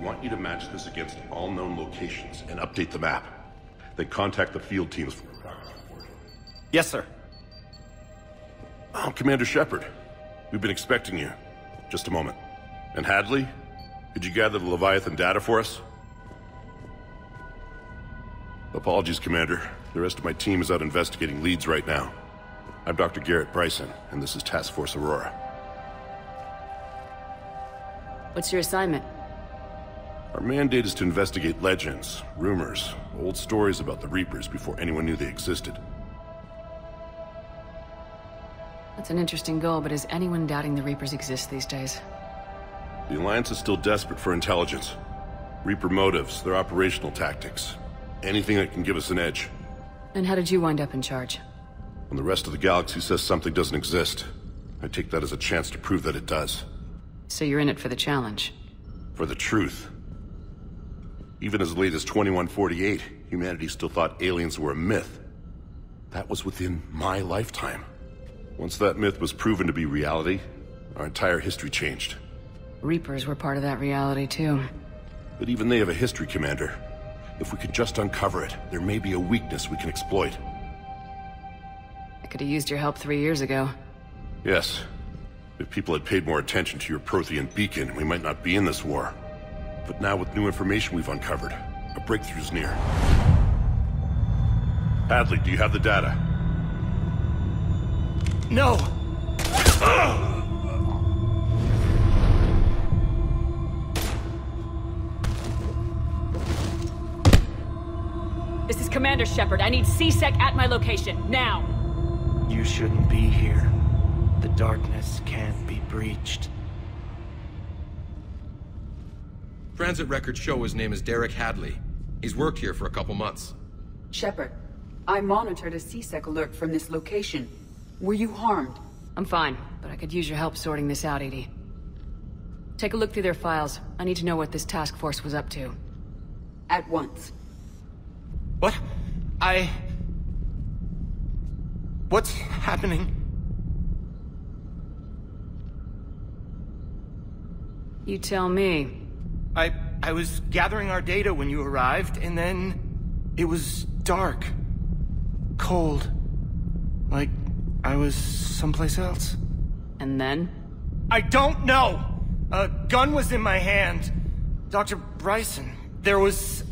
want you to match this against all known locations and update the map. Then contact the field teams for a progress report. Yes, sir. Oh, Commander Shepard. We've been expecting you. Just a moment. And Hadley? Could you gather the Leviathan data for us? Apologies, Commander. The rest of my team is out investigating leads right now. I'm Dr. Garrett Bryson, and this is Task Force Aurora. What's your assignment? Our mandate is to investigate legends, rumors, old stories about the Reapers before anyone knew they existed. That's an interesting goal, but is anyone doubting the Reapers exist these days? The Alliance is still desperate for intelligence. Reaper motives, their operational tactics. Anything that can give us an edge. And how did you wind up in charge? When the rest of the galaxy says something doesn't exist, I take that as a chance to prove that it does. So you're in it for the challenge? For the truth. Even as late as 2148, humanity still thought aliens were a myth. That was within my lifetime. Once that myth was proven to be reality, our entire history changed. Reapers were part of that reality too. But even they have a history, Commander. If we could just uncover it, there may be a weakness we can exploit. I could have used your help 3 years ago. Yes. If people had paid more attention to your Prothean beacon, we might not be in this war. But now with new information we've uncovered, a breakthrough's near. Hadley, do you have the data? No! This is Commander Shepard. I need C-Sec at my location, now! You shouldn't be here. The darkness can't be breached. Transit records show his name is Derek Hadley. He's worked here for a couple months. Shepard, I monitored a C-Sec alert from this location. Were you harmed? I'm fine, but I could use your help sorting this out, Edie. Take a look through their files. I need to know what this task force was up to. At once. What? What's happening? You tell me. I was gathering our data when you arrived, and then it was dark. Cold. Like I was someplace else. And then? I don't know! A gun was in my hand. Dr. Bryson, there was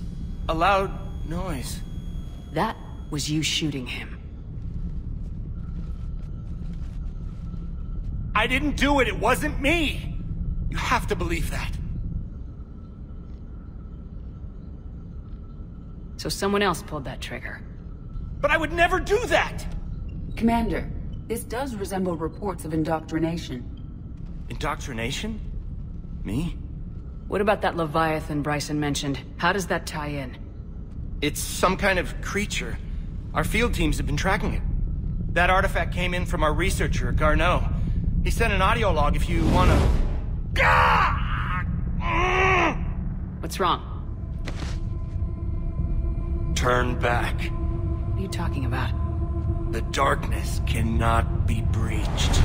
a loud noise. That was you shooting him. I didn't do it, it wasn't me! You have to believe that. So someone else pulled that trigger. But I would never do that! Commander, this does resemble reports of indoctrination. Indoctrination? Me? What about that Leviathan Bryson mentioned? How does that tie in? It's some kind of creature. Our field teams have been tracking it. That artifact came in from our researcher, Garneau. He sent an audio log if you wanna... What's wrong? Turn back. What are you talking about? The darkness cannot be breached.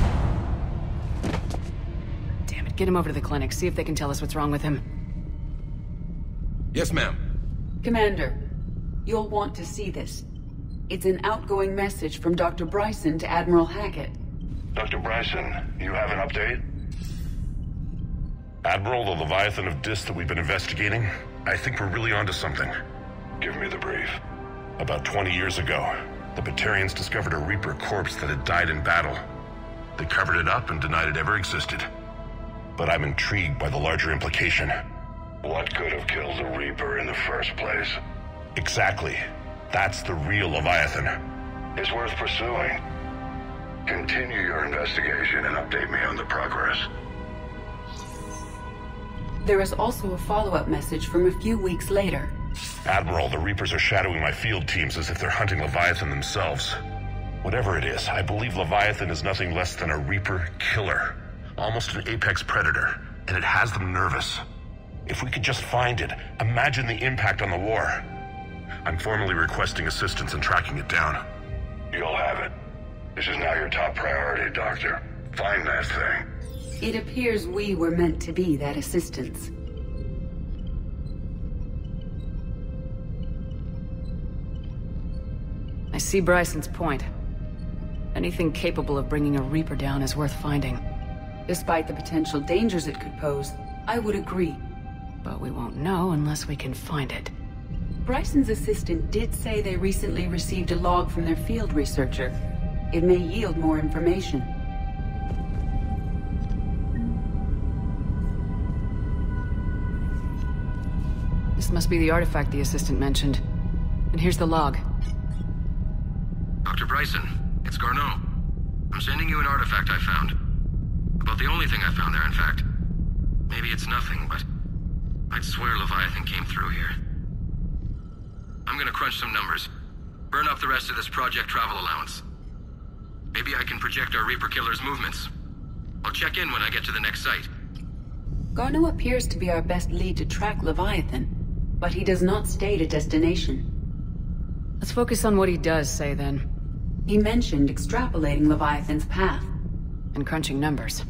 Damn it, get him over to the clinic. See if they can tell us what's wrong with him. Yes, ma'am. Commander, you'll want to see this. It's an outgoing message from Dr. Bryson to Admiral Hackett. Dr. Bryson, you have an update? Admiral, the Leviathan of Dis that we've been investigating, I think we're really onto something. Give me the brief. About 20 years ago, the Batarians discovered a Reaper corpse that had died in battle. They covered it up and denied it ever existed. But I'm intrigued by the larger implication. What could have killed the Reaper in the first place? Exactly. That's the real Leviathan. It's worth pursuing. Continue your investigation and update me on the progress. There is also a follow-up message from a few weeks later. Admiral, the Reapers are shadowing my field teams as if they're hunting Leviathan themselves. Whatever it is, I believe Leviathan is nothing less than a Reaper killer. Almost an apex predator, and it has them nervous. If we could just find it, imagine the impact on the war. I'm formally requesting assistance in tracking it down. You'll have it. This is now your top priority, Doctor. Find that thing. It appears we were meant to be that assistance. I see Bryson's point. Anything capable of bringing a Reaper down is worth finding. Despite the potential dangers it could pose, I would agree. But we won't know unless we can find it. Bryson's assistant did say they recently received a log from their field researcher. It may yield more information. This must be the artifact the assistant mentioned. And here's the log. Dr. Bryson, it's Garneau. I'm sending you an artifact I found. About the only thing I found there, in fact. Maybe it's nothing, but I'd swear Leviathan came through here. I'm gonna crunch some numbers. Burn up the rest of this project travel allowance. Maybe I can project our Reaper Killer's movements. I'll check in when I get to the next site. Garneau appears to be our best lead to track Leviathan, but he does not state a destination. Let's focus on what he does say, then. He mentioned extrapolating Leviathan's path. And crunching numbers.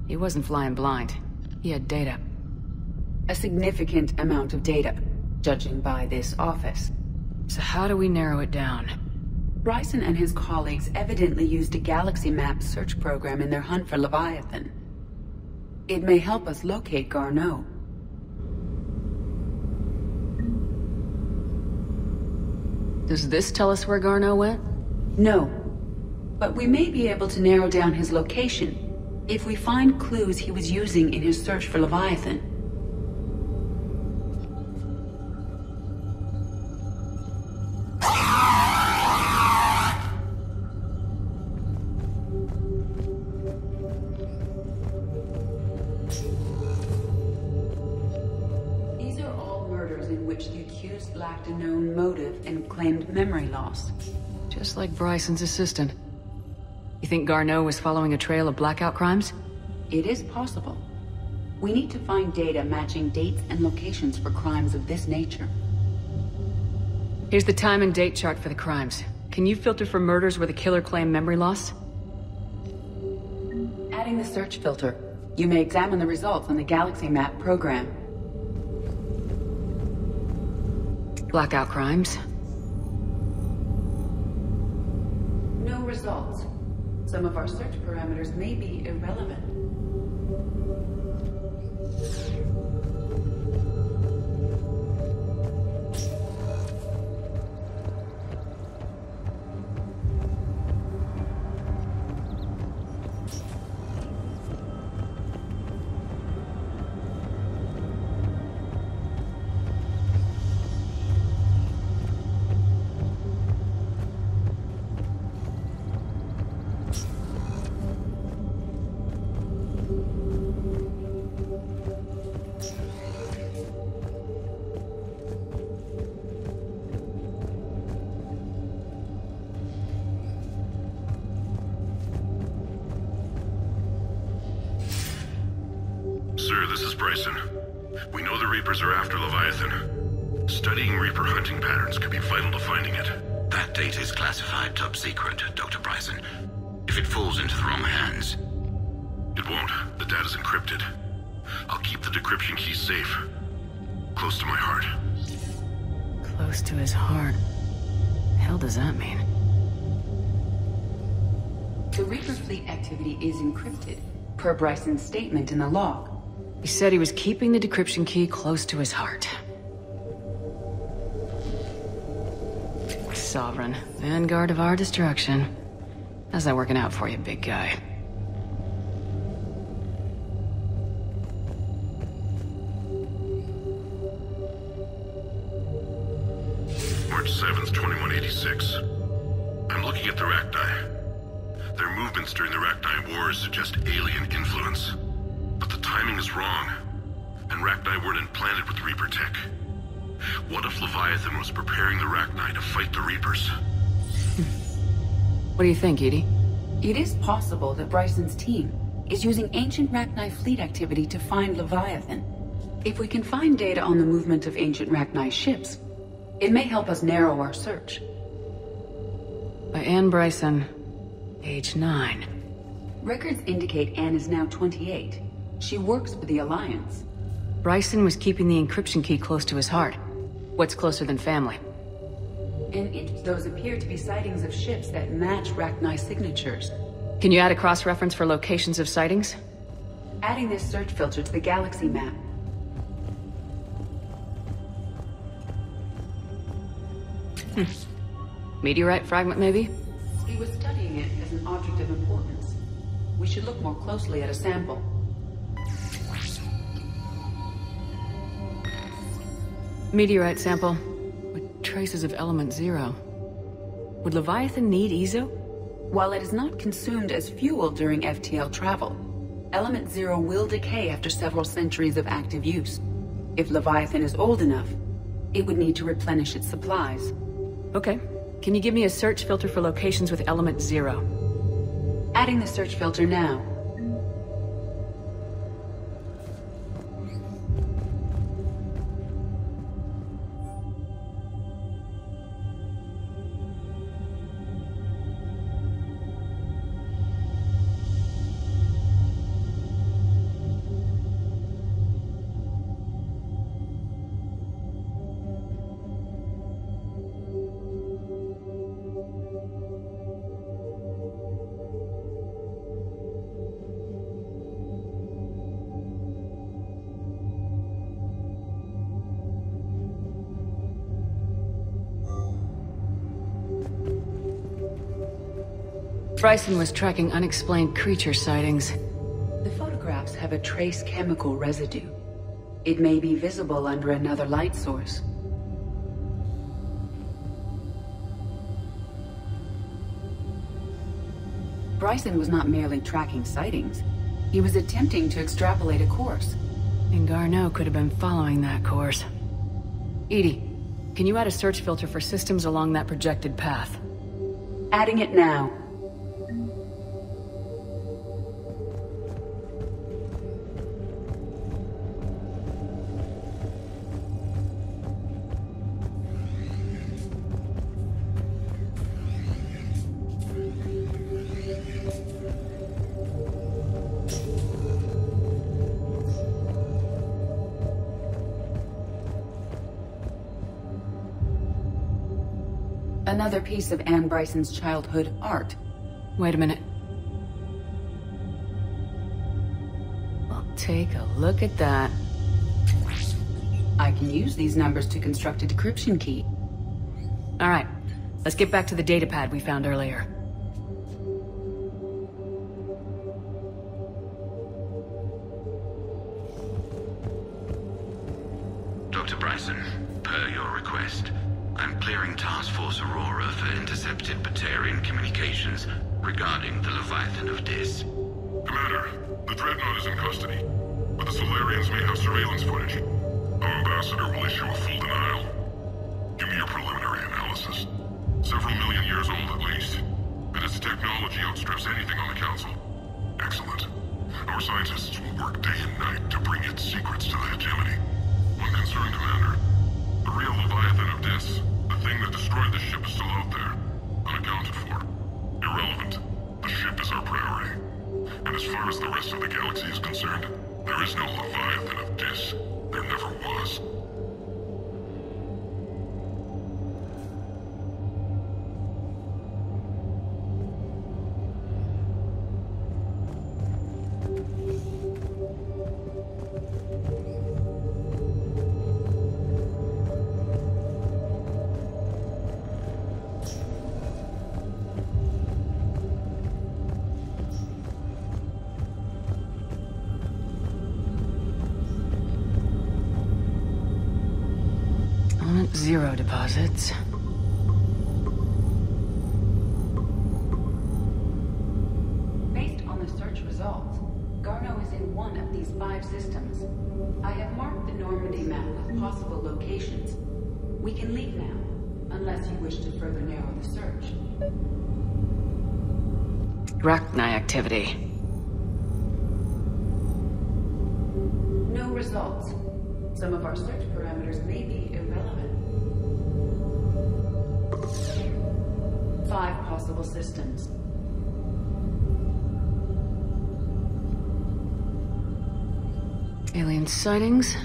He wasn't flying blind. He had data. A significant amount of data, judging by this office. So how do we narrow it down? Bryson and his colleagues evidently used a galaxy map search program in their hunt for Leviathan. It may help us locate Garneau. Does this tell us where Garneau went? No. But we may be able to narrow down his location if we find clues he was using in his search for Leviathan. These are all murders in which the accused lacked a known motive and claimed memory loss. Just like Bryson's assistant. You think Garneau was following a trail of blackout crimes? It is possible. We need to find data matching dates and locations for crimes of this nature. Here's the time and date chart for the crimes. Can you filter for murders where the killer claimed memory loss? Adding the search filter, you may examine the results on the Galaxy Map program. Blackout crimes. No results. Some of our search parameters may be irrelevant. Sir, this is Bryson. We know the Reapers are after Leviathan. Studying Reaper hunting patterns could be vital to finding it. That data is classified top secret, Dr. Bryson. If it falls into the wrong hands... It won't. The data's encrypted. I'll keep the decryption key safe. Close to my heart. Close to his heart. The hell does that mean? The Reaper fleet activity is encrypted, per Bryson's statement in the log. He said he was keeping the decryption key close to his heart. Sovereign, vanguard of our destruction. How's that working out for you, big guy? March 7th, 2186. I'm looking at the Rachni. Their movements during the Rachni Wars suggest alien influence. But the timing is wrong, and Rachni weren't implanted with Reaper tech. What if Leviathan was preparing the Rachni to fight the Reapers? What do you think, Edie? It is possible that Bryson's team is using ancient Rachni fleet activity to find Leviathan. If we can find data on the movement of ancient Rachni ships, it may help us narrow our search. By Anne Bryson, age 9. Records indicate Anne is now 28. She works for the Alliance. Bryson was keeping the encryption key close to his heart. What's closer than family? Those appear to be sightings of ships that match Rachni signatures. Can you add a cross-reference for locations of sightings? Adding this search filter to the galaxy map. Meteorite fragment, maybe? He was studying it as an object of importance. We should look more closely at a sample. Meteorite sample with traces of element 0. Would Leviathan need EZO? While it is not consumed as fuel during FTL travel, element 0 will decay after several centuries of active use. If Leviathan is old enough, it would need to replenish its supplies. Okay. Can you give me a search filter for locations with element 0? Adding the search filter now. Bryson was tracking unexplained creature sightings. The photographs have a trace chemical residue. It may be visible under another light source. Bryson was not merely tracking sightings. He was attempting to extrapolate a course. And Garneau could have been following that course. EDI, can you add a search filter for systems along that projected path? Adding it now. Another piece of Anne Bryson's childhood art. Wait a minute. Well, take a look at that. I can use these numbers to construct a decryption key. All right, let's get back to the datapad we found earlier. Dr. Bryson, per your request, I'm clearing Task Force Aurora for intercepted Batarian communications regarding the Leviathan of Dis. Commander, the Dreadnought is in custody, but the Solarians may have surveillance footage. Our ambassador will issue a full denial. Give me your preliminary analysis. Several million years old at least, and its technology outstrips anything on the Council. Excellent. Our scientists will work day and night to bring its secrets to the hegemony. One concern, Commander. The real Leviathan of Dis, the thing that destroyed the ship, is still out there, unaccounted for. Irrelevant. The ship is our priority. And as far as the rest of the galaxy is concerned, there is no Leviathan of Dis. There never was. Element 0 deposits. Based on the search results, Garneau is in one of these 5 systems. I have marked the Normandy map with possible locations. We can leave now, unless you wish to further narrow the search. Rachni activity. No results. Some of our search parameters may be irrelevant. 5 possible systems. Alien sightings.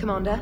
Commander?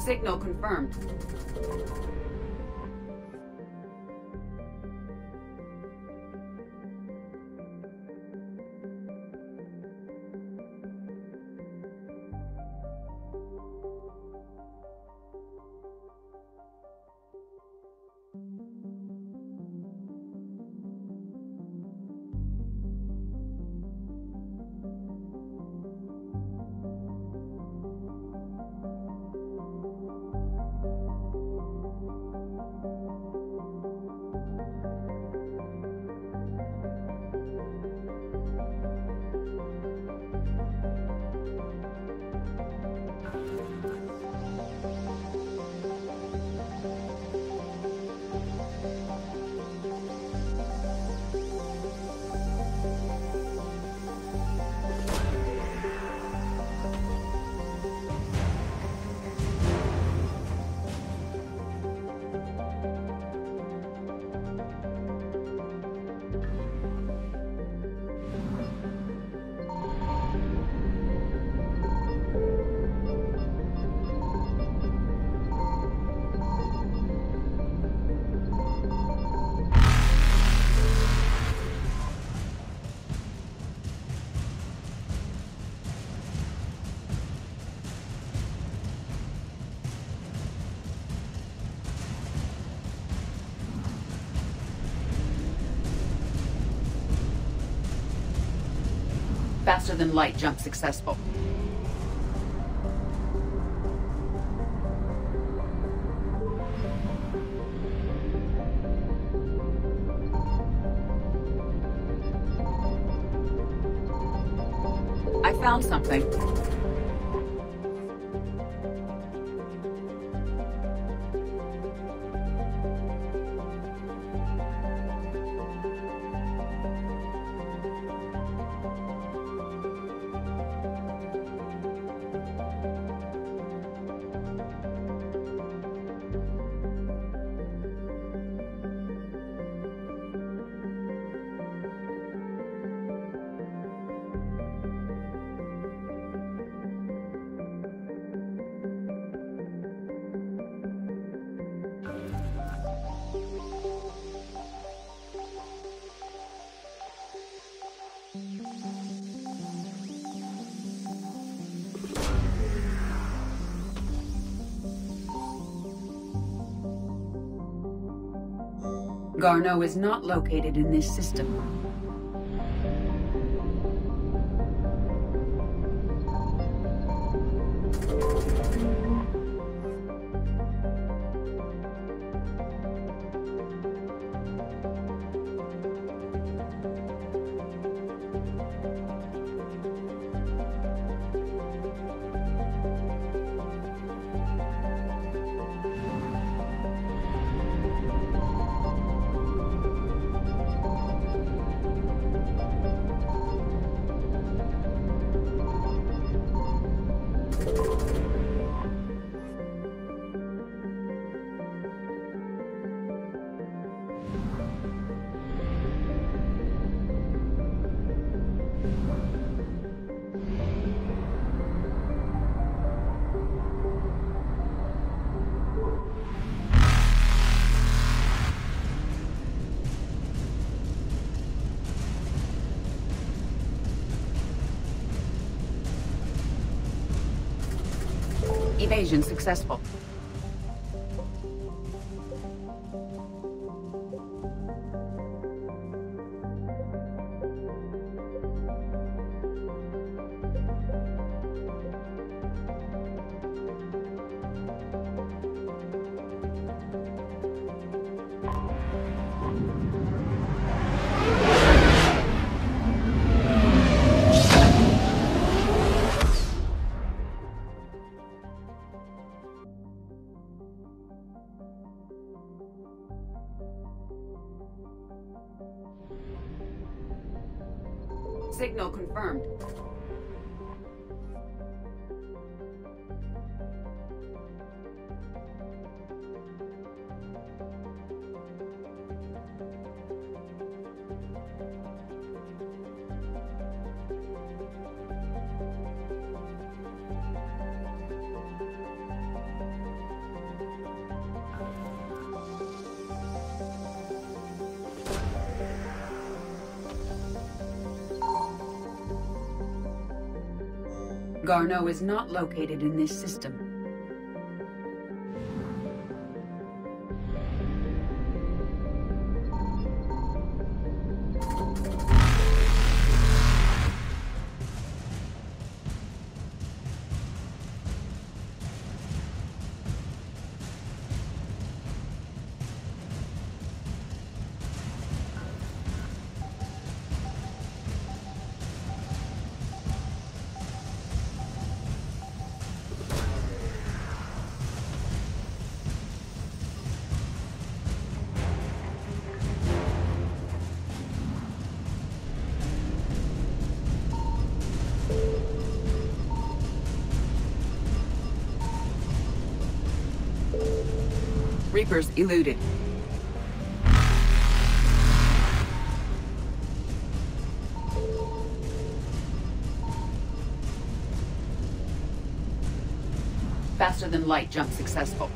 Signal confirmed. Faster than light jump successful. I found something. Garneau is not located in this system. Evasion successful. Signal confirmed. Garneau is not located in this system. Reapers eluded. Faster than light jump successful.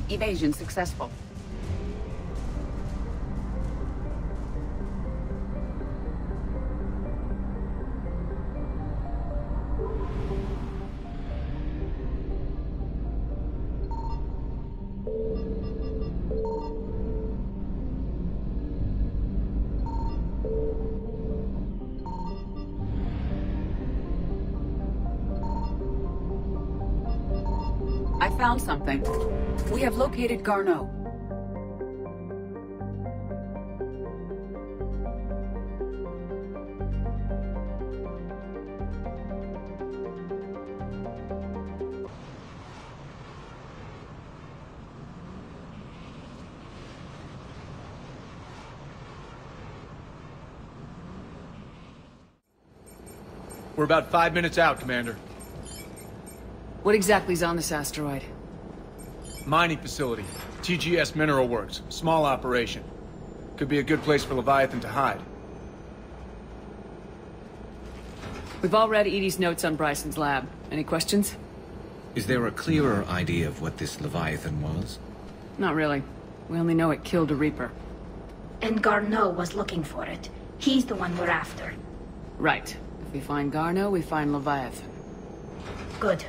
Evasion successful. I found something. We have located Garneau. We're about 5 minutes out, Commander. What exactly is on this asteroid? Mining facility. TGS Mineral Works. Small operation. Could be a good place for Leviathan to hide. We've all read Edie's notes on Bryson's lab. Any questions? Is there a clearer idea of what this Leviathan was? Not really. We only know it killed a Reaper. And Garneau was looking for it. He's the one we're after. Right. If we find Garneau, we find Leviathan. Good.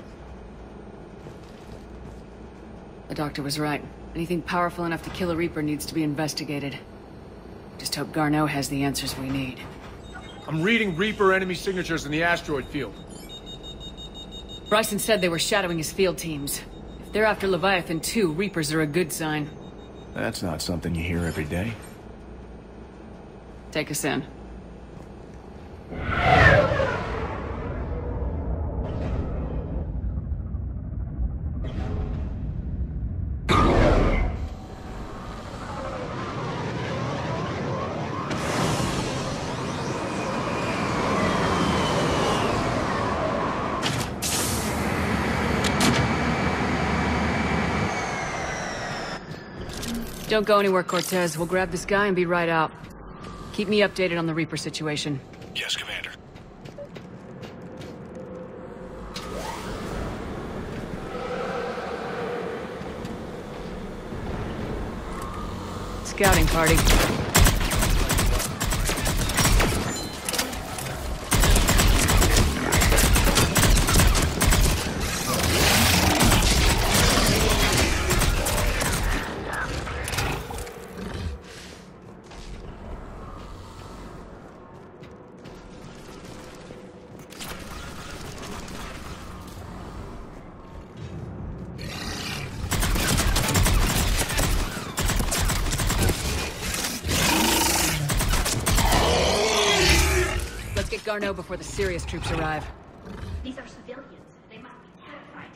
The doctor was right. Anything powerful enough to kill a Reaper needs to be investigated. Just hope Garneau has the answers we need. I'm reading Reaper enemy signatures in the asteroid field. Bryson said they were shadowing his field teams. If they're after Leviathan too, Reapers are a good sign. That's not something you hear every day. Take us in. Don't go anywhere, Cortez. We'll grab this guy and be right out. Keep me updated on the Reaper situation. Yes, Commander. scouting party. Garneau before the serious troops arrive. These are civilians. They must be terrified.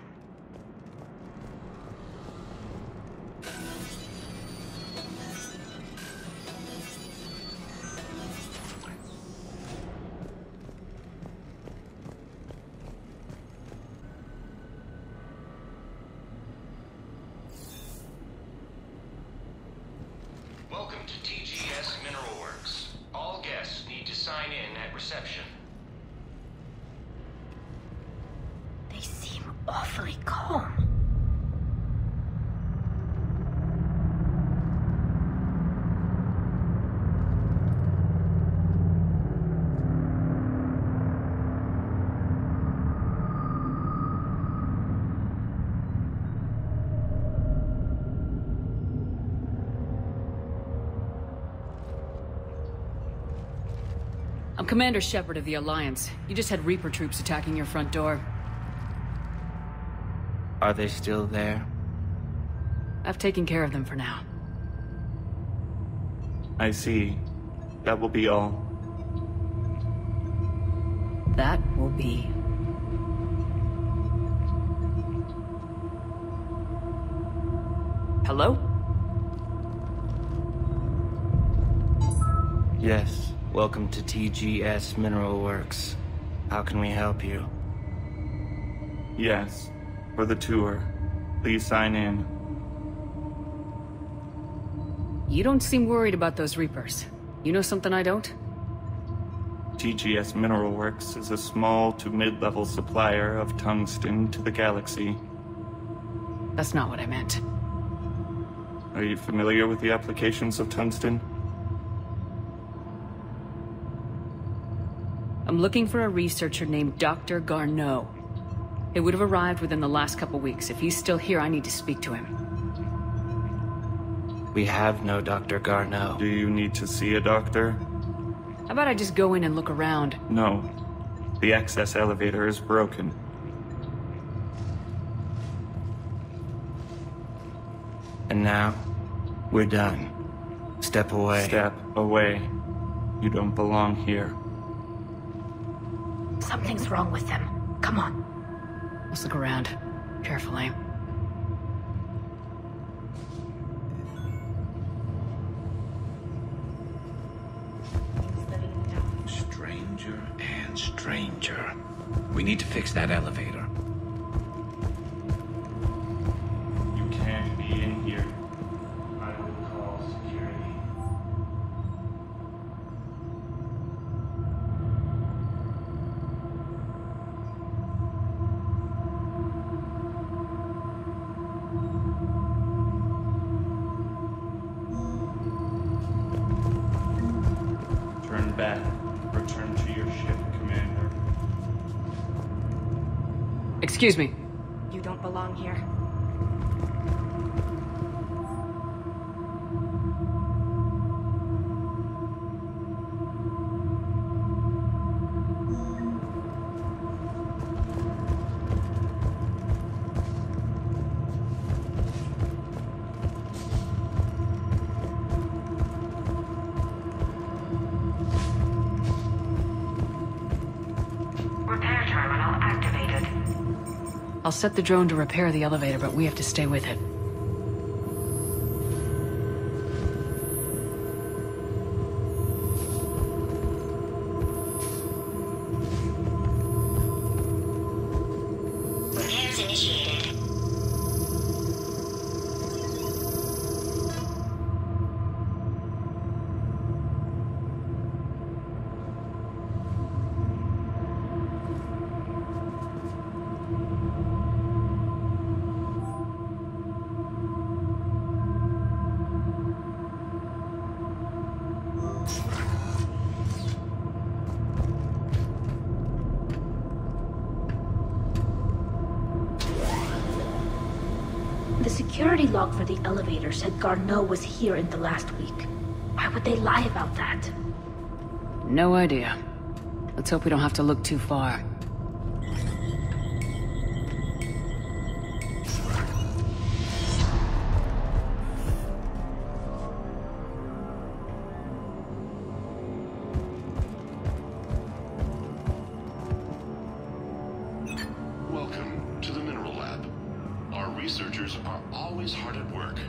Welcome to TGS Mineral Works. All guests need to sign in at reception. They seem awfully calm. I'm Commander Shepard of the Alliance. You just had Reaper troops attacking your front door. Are they still there? I've taken care of them for now. I see. That will be all. That will be. Hello? Yes. Welcome to TGS Mineral Works. How can we help you? Yes. For the tour. Please sign in. You don't seem worried about those Reapers. You know something I don't? TGS Mineral Works is a small to mid-level supplier of tungsten to the galaxy. That's not what I meant. Are you familiar with the applications of tungsten? I'm looking for a researcher named Dr. Garneau. He would have arrived within the last couple weeks. If he's still here, I need to speak to him. We have no Dr. Garneau. Do you need to see a doctor? How about I just go in and look around? No. The access elevator is broken. And now, we're done. Step away. Step away. You don't belong here. Something's wrong with them. Come on. Let's look around. Carefully. Stranger and stranger. We need to fix that elevator. You can't be in here. I will call security. Turn back. Return to your ship, Commander. Excuse me. You don't belong here. I'll set the drone to repair the elevator, but we have to stay with it. Repairs initiated. security log for the elevator said Garneau was here in the last week. Why would they lie about that? No idea. Let's hope we don't have to look too far. Welcome to the Mineral Lab. Our researchers are always hard at work.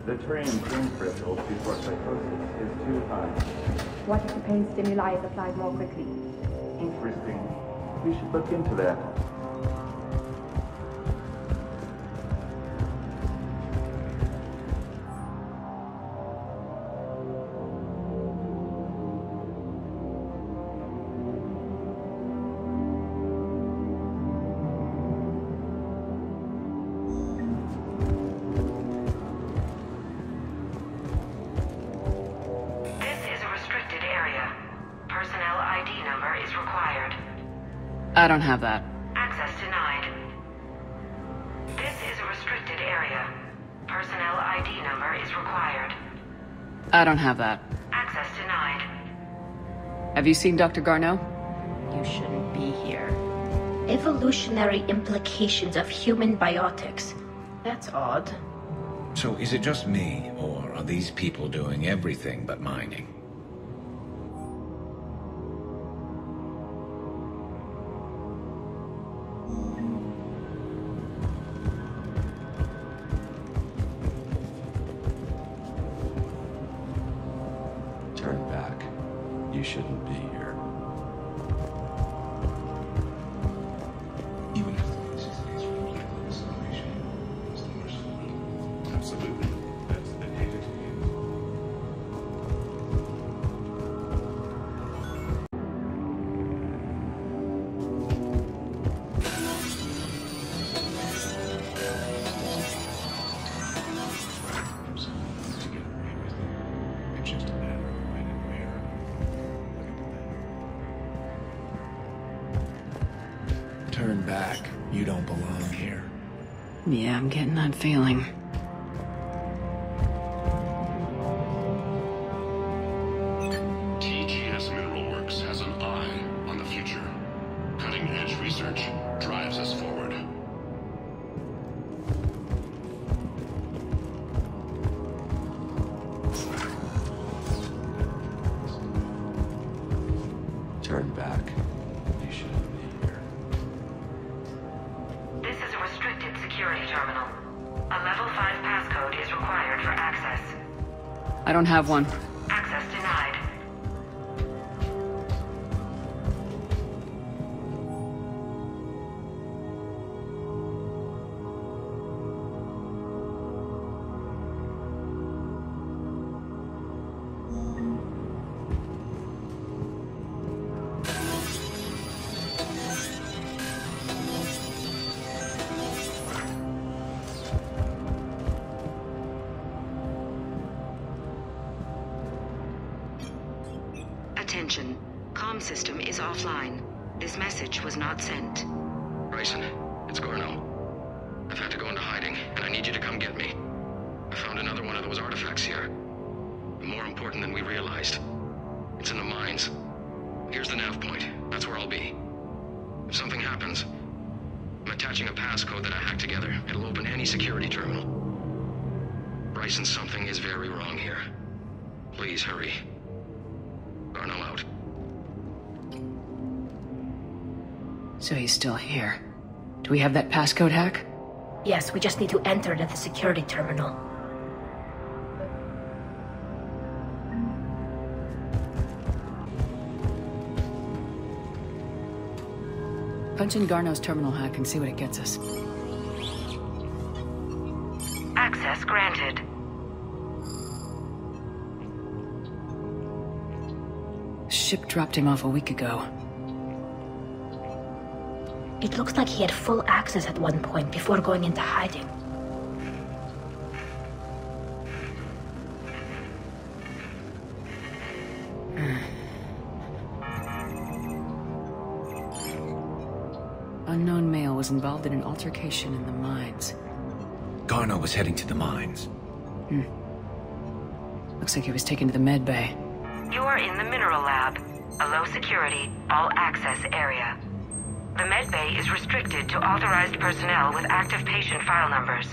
The trained pain threshold before psychosis is too high. What if the pain stimuli is applied more quickly? Interesting. We should look into that. I don't have that. Access denied. This is a restricted area. Personnel ID number is required. I don't have that. Access denied. Have you seen Dr. Garneau? You shouldn't be here. Evolutionary implications of human biotics. That's odd. So is it just me, or are these people doing everything but mining? Turn back. You shouldn't be here. Even if the necessities for the salvation is the worst of it. Absolutely. That's the data to me. Turn back. You don't belong here. Yeah, I'm getting that feeling. TGS Mineral Works has an eye on the future. Cutting-edge research drives us forward. Turn back. You shouldn't be here. This is a restricted security terminal. A level 5 passcode is required for access. I don't have one. Access denied. Attention. Comm system is offline. This message was not sent. Bryson, it's Garneau. I've had to go into hiding, and I need you to come get me. I found another one of those artifacts here. More important than we realized. It's in the mines. Here's the nav point. That's where I'll be. If something happens, I'm attaching a passcode that I hacked together. It'll open any security terminal. Bryson, something is very wrong here. Please hurry. Garneau out. So he's still here. Do we have that passcode hack? Yes, we just need to enter it at the security terminal. Punch in Garneau's terminal hack and see what it gets us. Access granted. Ship dropped him off a week ago. It looks like he had full access at one point before going into hiding. Unknown male was involved in an altercation in the mines. Garneau was heading to the mines. Looks like he was taken to the med bay. You are in the mineral lab, a low-security, all-access area. The med bay is restricted to authorized personnel with active patient file numbers.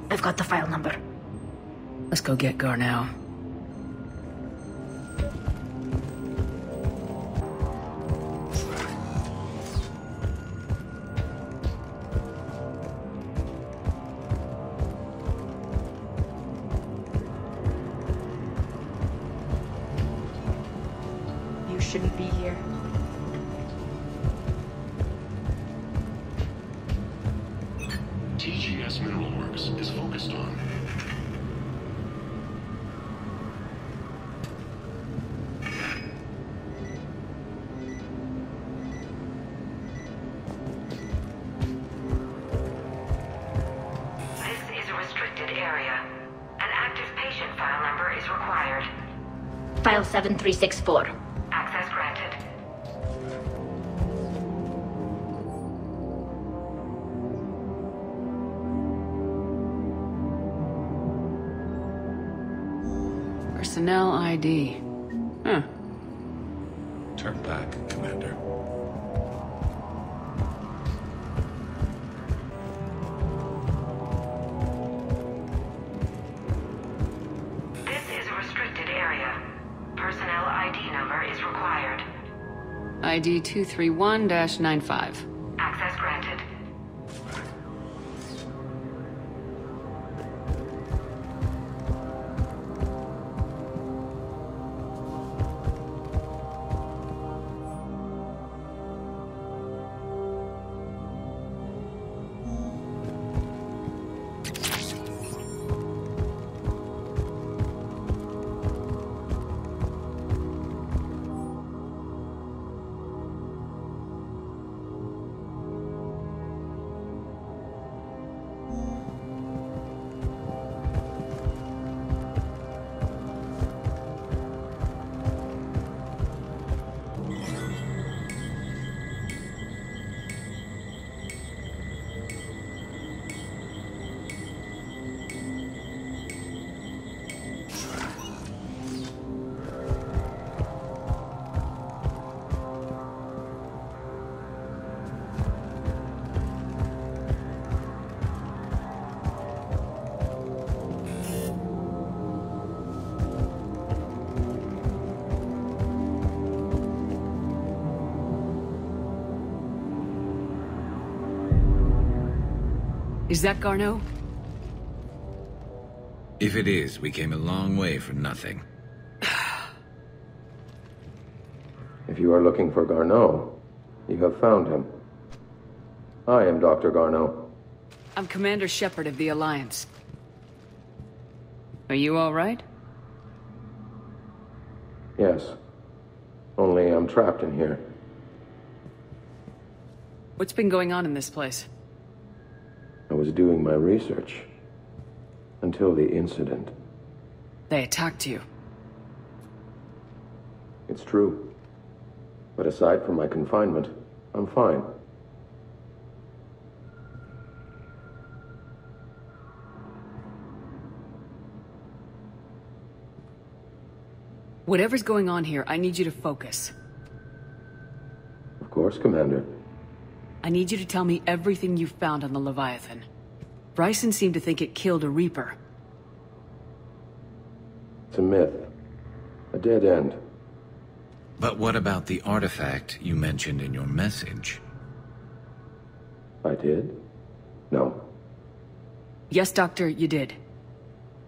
I've got the file number. Let's go get Garneau. Shouldn't be here. TGS Mineral Works is focused on. This is a restricted area. An active patient file number is required. File 7364. Access granted. Personnel ID. Huh. Turn back, Commander. This is a restricted area. Personnel ID number is required. ID 231-95. Access granted. Is that Garneau? If it is, we came a long way for nothing. If you are looking for Garneau, you have found him. I am Dr. Garneau. I'm Commander Shepard of the Alliance. Are you all right? Yes. Only I'm trapped in here. What's been going on in this place? I was doing my research. Until the incident. They attacked you. It's true. But aside from my confinement, I'm fine. Whatever's going on here, I need you to focus. Of course, Commander. I need you to tell me everything you found on the Leviathan. Bryson seemed to think it killed a Reaper. It's a myth. A dead end. But what about the artifact you mentioned in your message? I did? No. Yes, Doctor, you did.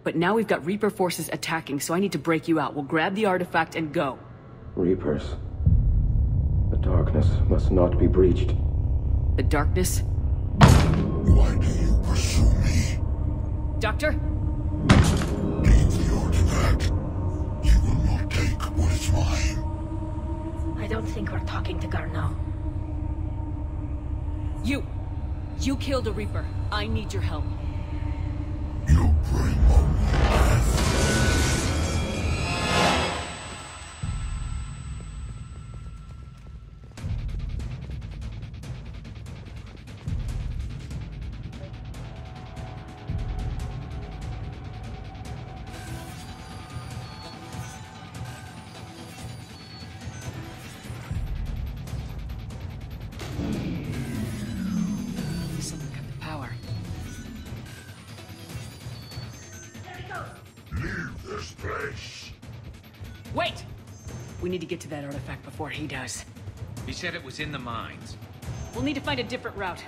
But now we've got Reaper forces attacking, so I need to break you out. We'll grab the artifact and go. Reapers. The darkness must not be breached. The darkness? Why do you pursue me? Doctor? Take the artifact. You will not take what is mine. I don't think we're talking to Garneau. You killed a Reaper. I need your help. You bring on death. We need to get to that artifact before he does. He said it was in the mines. We'll need to find a different route.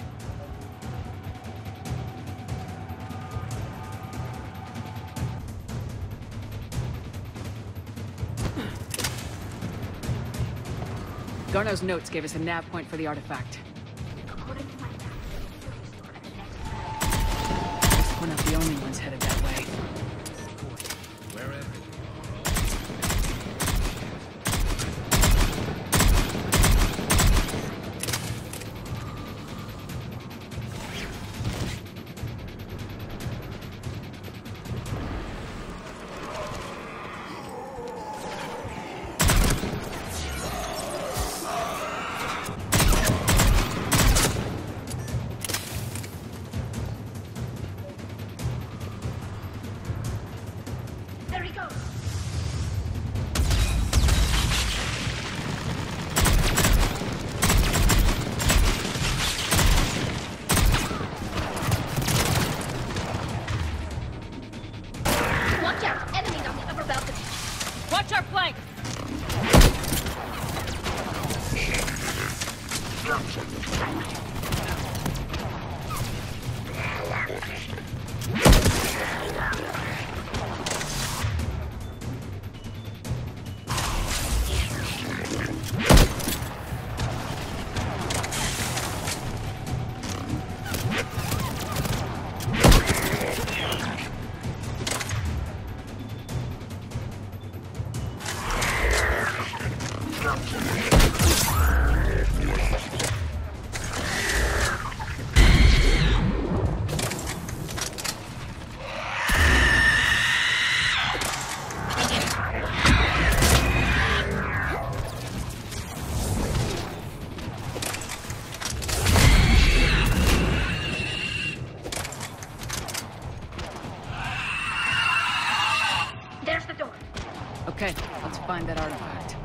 Garneau's notes gave us a nav point for the artifact. We're not the only ones headed that way. Wherever. Okay, let's find that artifact.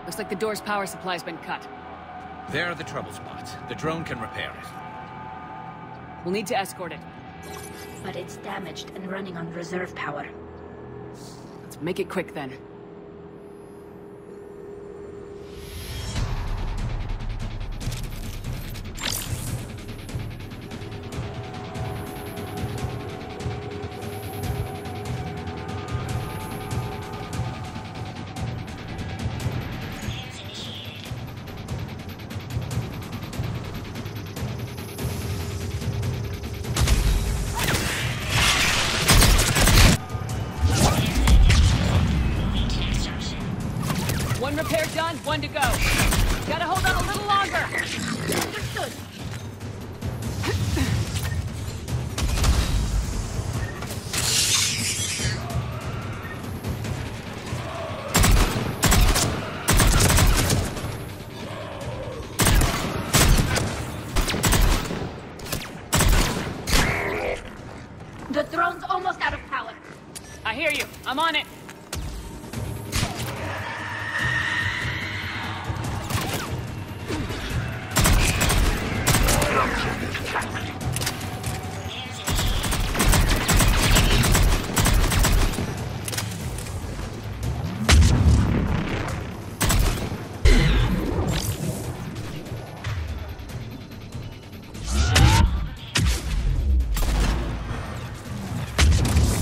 Looks like the door's power supply's been cut. There are the trouble spots. The drone can repair it. We'll need to escort it. But it's damaged and running on reserve power. Let's make it quick then. One repair done, one to go. Gotta hold on a little longer. Understood. The drone's almost out of power. I hear you. I'm on it.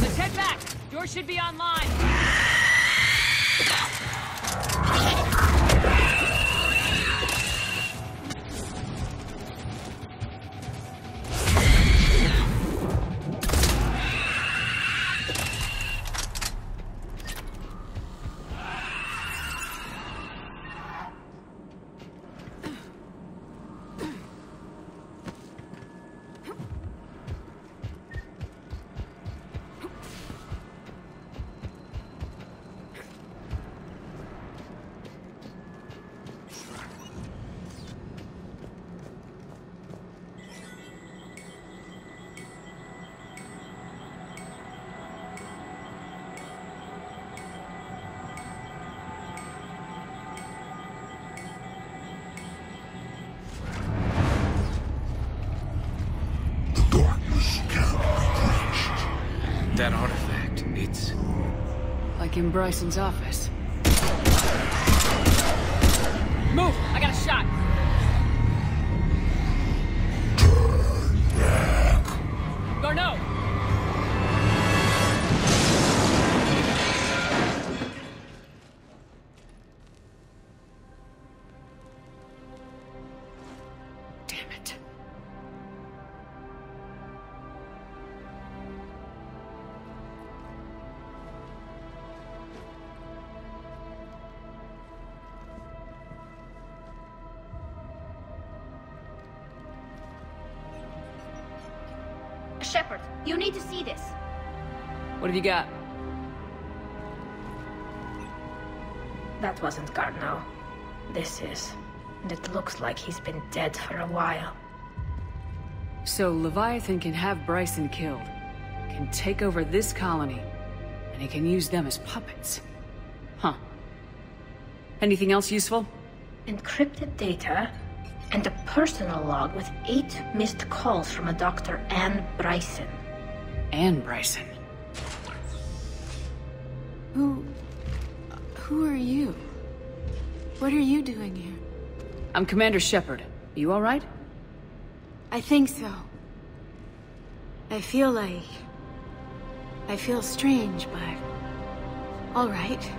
Let's head back. Door should be online. back in Bryson's office. Move! I got a shot! Garneau! Damn it. Shepard, you need to see this. What have you got? That wasn't Garneau. This is. And it looks like he's been dead for a while. So Leviathan can have Bryson killed, can take over this colony, and he can use them as puppets. Huh. Anything else useful? Encrypted data, and a personal log with 8 missed calls from a Dr. Anne Bryson. Anne Bryson? Who are you? What are you doing here? I'm Commander Shepard. You all right? I think so. I feel strange, but... all right.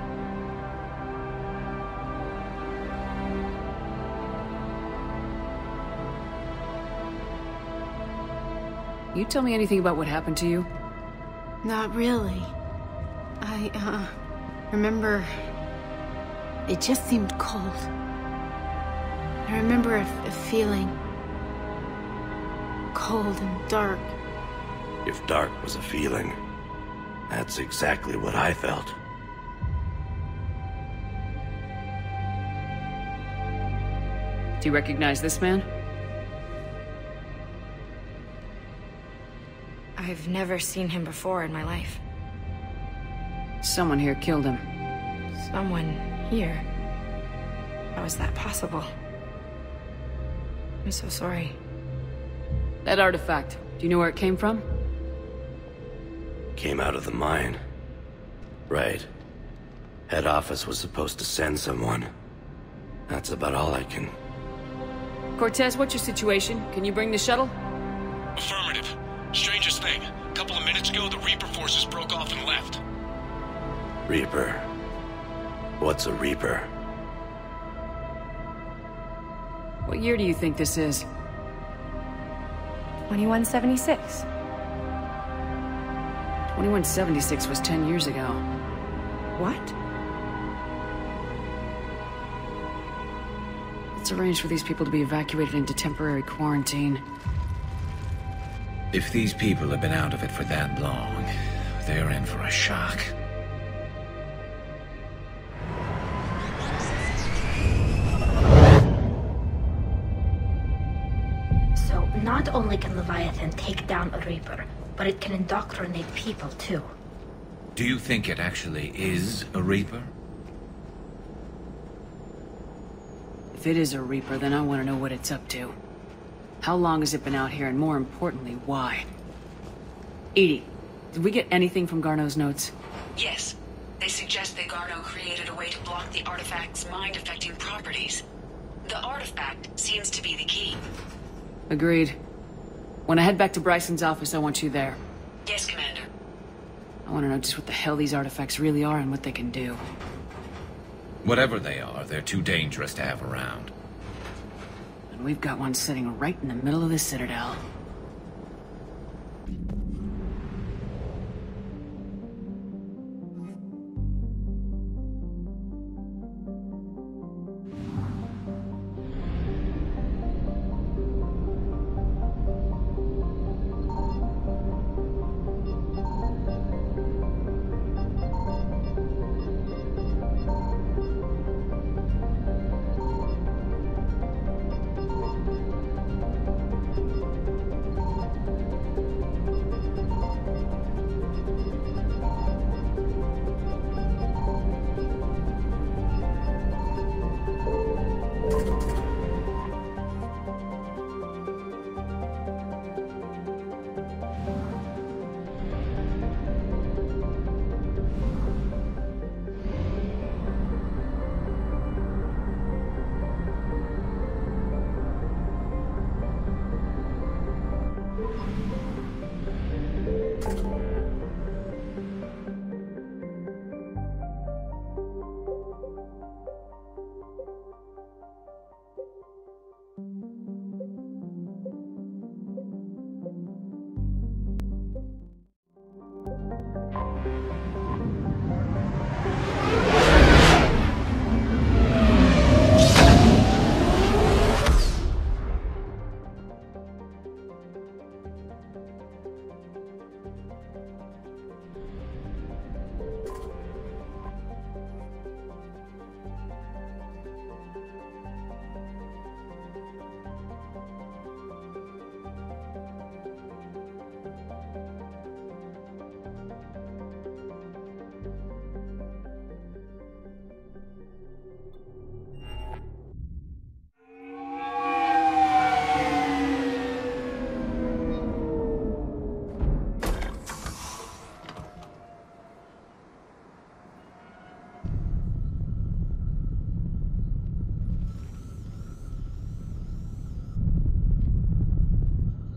You tell me anything about what happened to you? Not really. I, remember... it just seemed cold. I remember a feeling... cold and dark. If dark was a feeling, that's exactly what I felt. Do you recognize this man? I've never seen him before in my life. Someone here killed him. Someone here? How is that possible? I'm so sorry. That artifact, do you know where it came from? Came out of the mine. Right. Head office was supposed to send someone. That's about all I can... Cortez, what's your situation? Can you bring the shuttle? Affirmative. Strangest thing. A couple of minutes ago, the Reaper forces broke off and left. Reaper? What's a Reaper? What year do you think this is? 2176. 2176 was 10 years ago. What? Let's arrange for these people to be evacuated into temporary quarantine. If these people have been out of it for that long, they're in for a shock. So, not only can Leviathan take down a Reaper, but it can indoctrinate people, too. Do you think it actually is a Reaper? If it is a Reaper, then I want to know what it's up to. How long has it been out here, and more importantly, why? Edie, did we get anything from Garneau's notes? Yes. They suggest that Garneau created a way to block the artifact's mind-affecting properties. The artifact seems to be the key. Agreed. When I head back to Bryson's office, I want you there. Yes, Commander. I want to know just what the hell these artifacts really are and what they can do. Whatever they are, they're too dangerous to have around. And we've got one sitting right in the middle of the Citadel.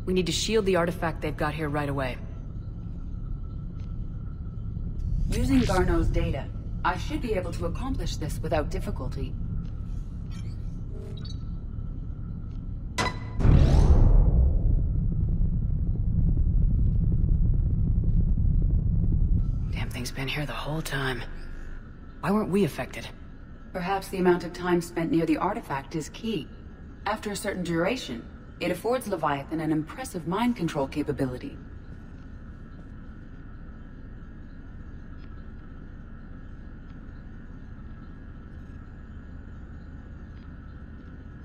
We need to shield the artifact they've got here right away. Using Garneau's data, I should be able to accomplish this without difficulty. Damn thing's been here the whole time. Why weren't we affected? Perhaps the amount of time spent near the artifact is key. After a certain duration, it affords Leviathan an impressive mind control capability.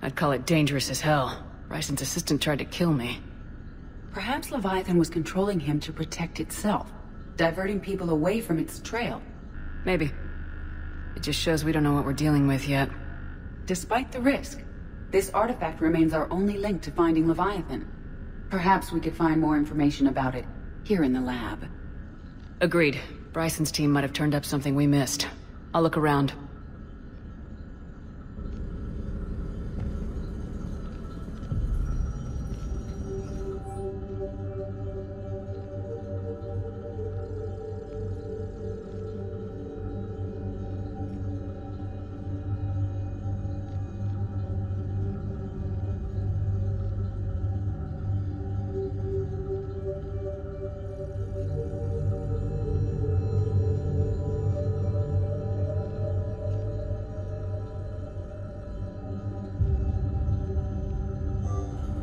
I'd call it dangerous as hell. Bryson's assistant tried to kill me. Perhaps Leviathan was controlling him to protect itself, diverting people away from its trail. Maybe. It just shows we don't know what we're dealing with yet. Despite the risk, this artifact remains our only link to finding Leviathan. Perhaps we could find more information about it here in the lab. Agreed. Bryson's team might have turned up something we missed. I'll look around.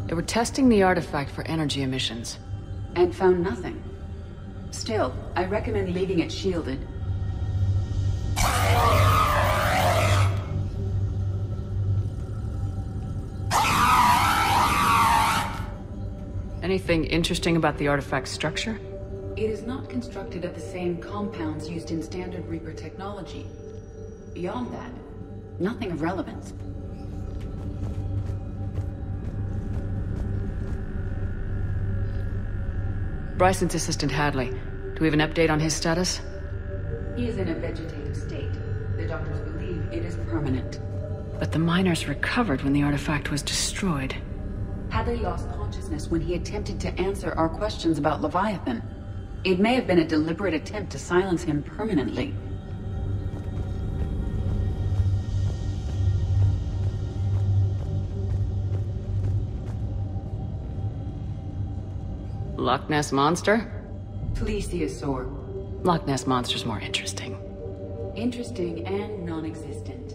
They were testing the artifact for energy emissions. And found nothing. Still, I recommend leaving it shielded. Anything interesting about the artifact's structure? It is not constructed of the same compounds used in standard Reaper technology. Beyond that, nothing of relevance. Bryson's assistant Hadley. Do we have an update on his status? He is in a vegetative state. The doctors believe it is permanent. But the miners recovered when the artifact was destroyed. Hadley lost consciousness when he attempted to answer our questions about Leviathan. It may have been a deliberate attempt to silence him permanently. Loch Ness Monster? Plesiosaur. Loch Ness Monster's more interesting. Interesting and non-existent.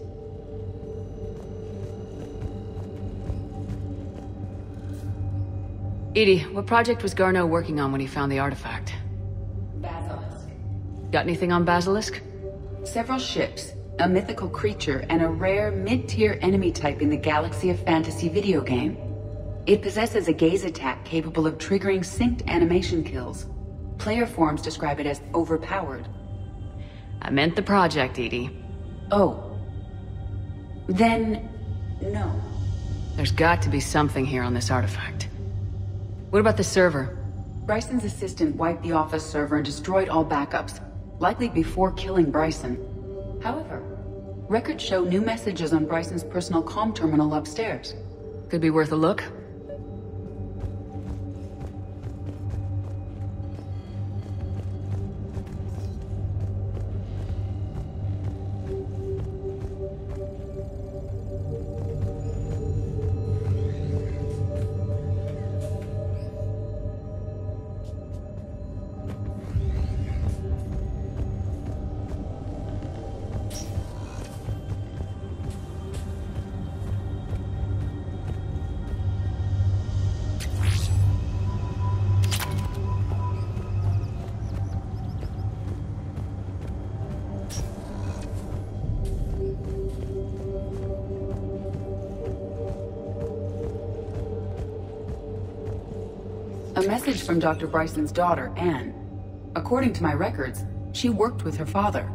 Edie, what project was Garneau working on when he found the artifact? Basilisk. Got anything on Basilisk? Several ships, a mythical creature, and a rare mid-tier enemy type in the Galaxy of Fantasy video game. It possesses a gaze attack capable of triggering synced animation kills. Player forums describe it as overpowered. I meant the project, Edie. Oh. Then, no. There's got to be something here on this artifact. What about the server? Bryson's assistant wiped the office server and destroyed all backups, likely before killing Bryson. However, records show new messages on Bryson's personal comm terminal upstairs. Could be worth a look. A message from Dr. Bryson's daughter, Anne. According to my records, she worked with her father.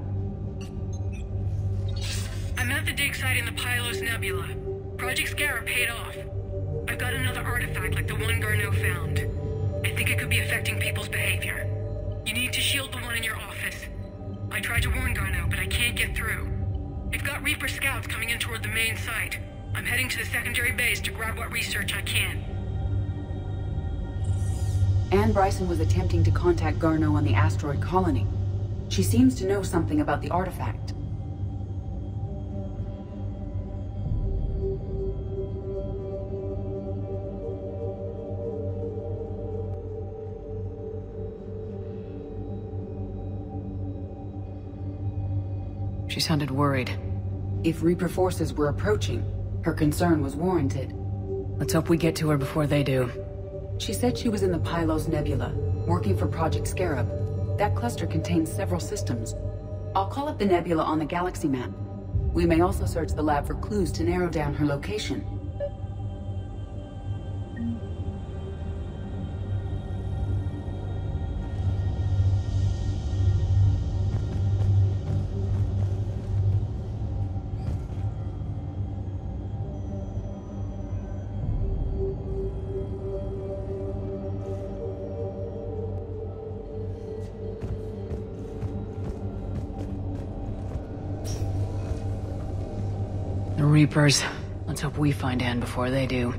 I'm at the dig site in the Pylos Nebula. Project Scarab paid off. I've got another artifact like the one Garneau found. I think it could be affecting people's behavior. You need to shield the one in your office. I tried to warn Garneau, but I can't get through. They've got Reaper scouts coming in toward the main site. I'm heading to the secondary base to grab what research I can. Anne Bryson was attempting to contact Garneau on the asteroid colony. She seems to know something about the artifact. She sounded worried. If Reaper forces were approaching, her concern was warranted. Let's hope we get to her before they do. She said she was in the Pylos Nebula, working for Project Scarab. That cluster contains several systems. I'll call up the nebula on the galaxy map. We may also search the lab for clues to narrow down her location. The Reapers. Let's hope we find Anne before they do.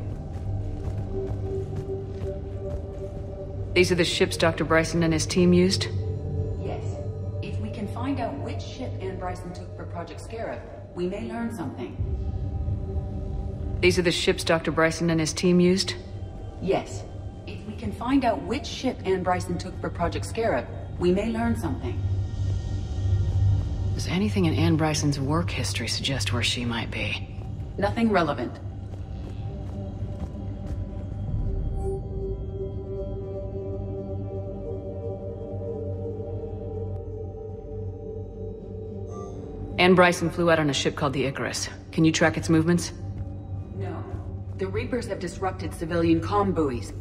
These are the ships Dr. Bryson and his team used? Yes. If we can find out which ship Anne Bryson took for Project Scarab, we may learn something. These are the ships Dr. Bryson and his team used? Yes. If we can find out which ship Anne Bryson took for Project Scarab, we may learn something. Does anything in Anne Bryson's work history suggest where she might be? Nothing relevant. Anne Bryson flew out on a ship called the Icarus. Can you track its movements? No. The Reapers have disrupted civilian comm buoys.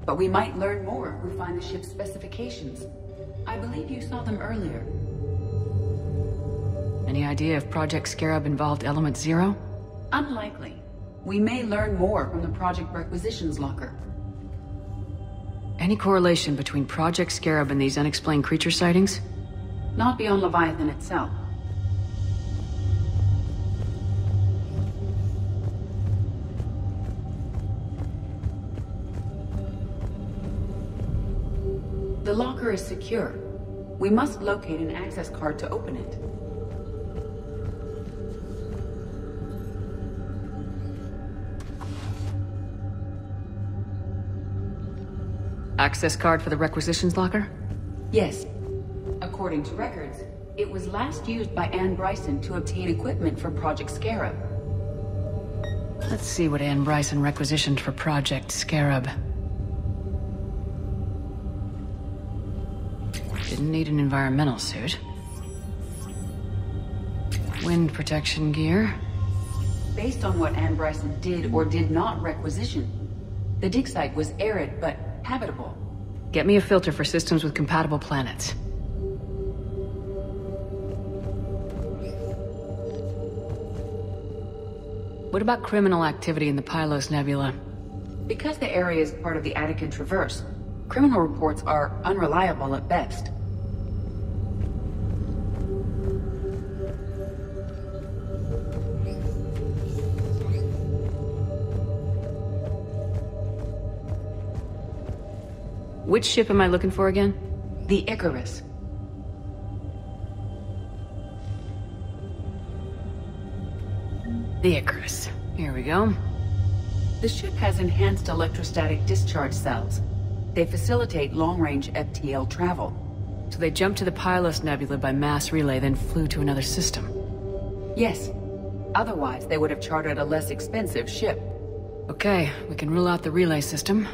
But we might learn more if we find the ship's specifications. I believe you saw them earlier. Any idea if Project Scarab involved Element Zero? Unlikely. We may learn more from the Project Requisitions Locker. Any correlation between Project Scarab and these unexplained creature sightings? Not beyond Leviathan itself. The locker is secure. We must locate an access card to open it. Access card for the requisitions locker? Yes. According to records, it was last used by Anne Bryson to obtain equipment for Project Scarab. Let's see what Anne Bryson requisitioned for Project Scarab. Didn't need an environmental suit. Wind protection gear. Based on what Anne Bryson did or did not requisition, the dig site was arid but habitable. Get me a filter for systems with compatible planets. What about criminal activity in the Pylos Nebula? Because the area is part of the Attican Traverse, criminal reports are unreliable at best. Which ship am I looking for again? The Icarus. The Icarus. Here we go. The ship has enhanced electrostatic discharge cells. They facilitate long-range FTL travel. So they jumped to the Pylos Nebula by mass relay, then flew to another system? Yes. Otherwise, they would have chartered a less expensive ship. Okay, we can rule out the relay system.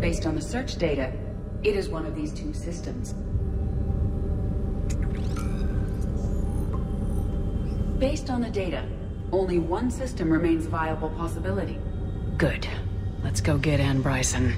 Based on the search data, it is one of these two systems. Based on the data, only one system remains a viable possibility. Good. Let's go get Anne Bryson.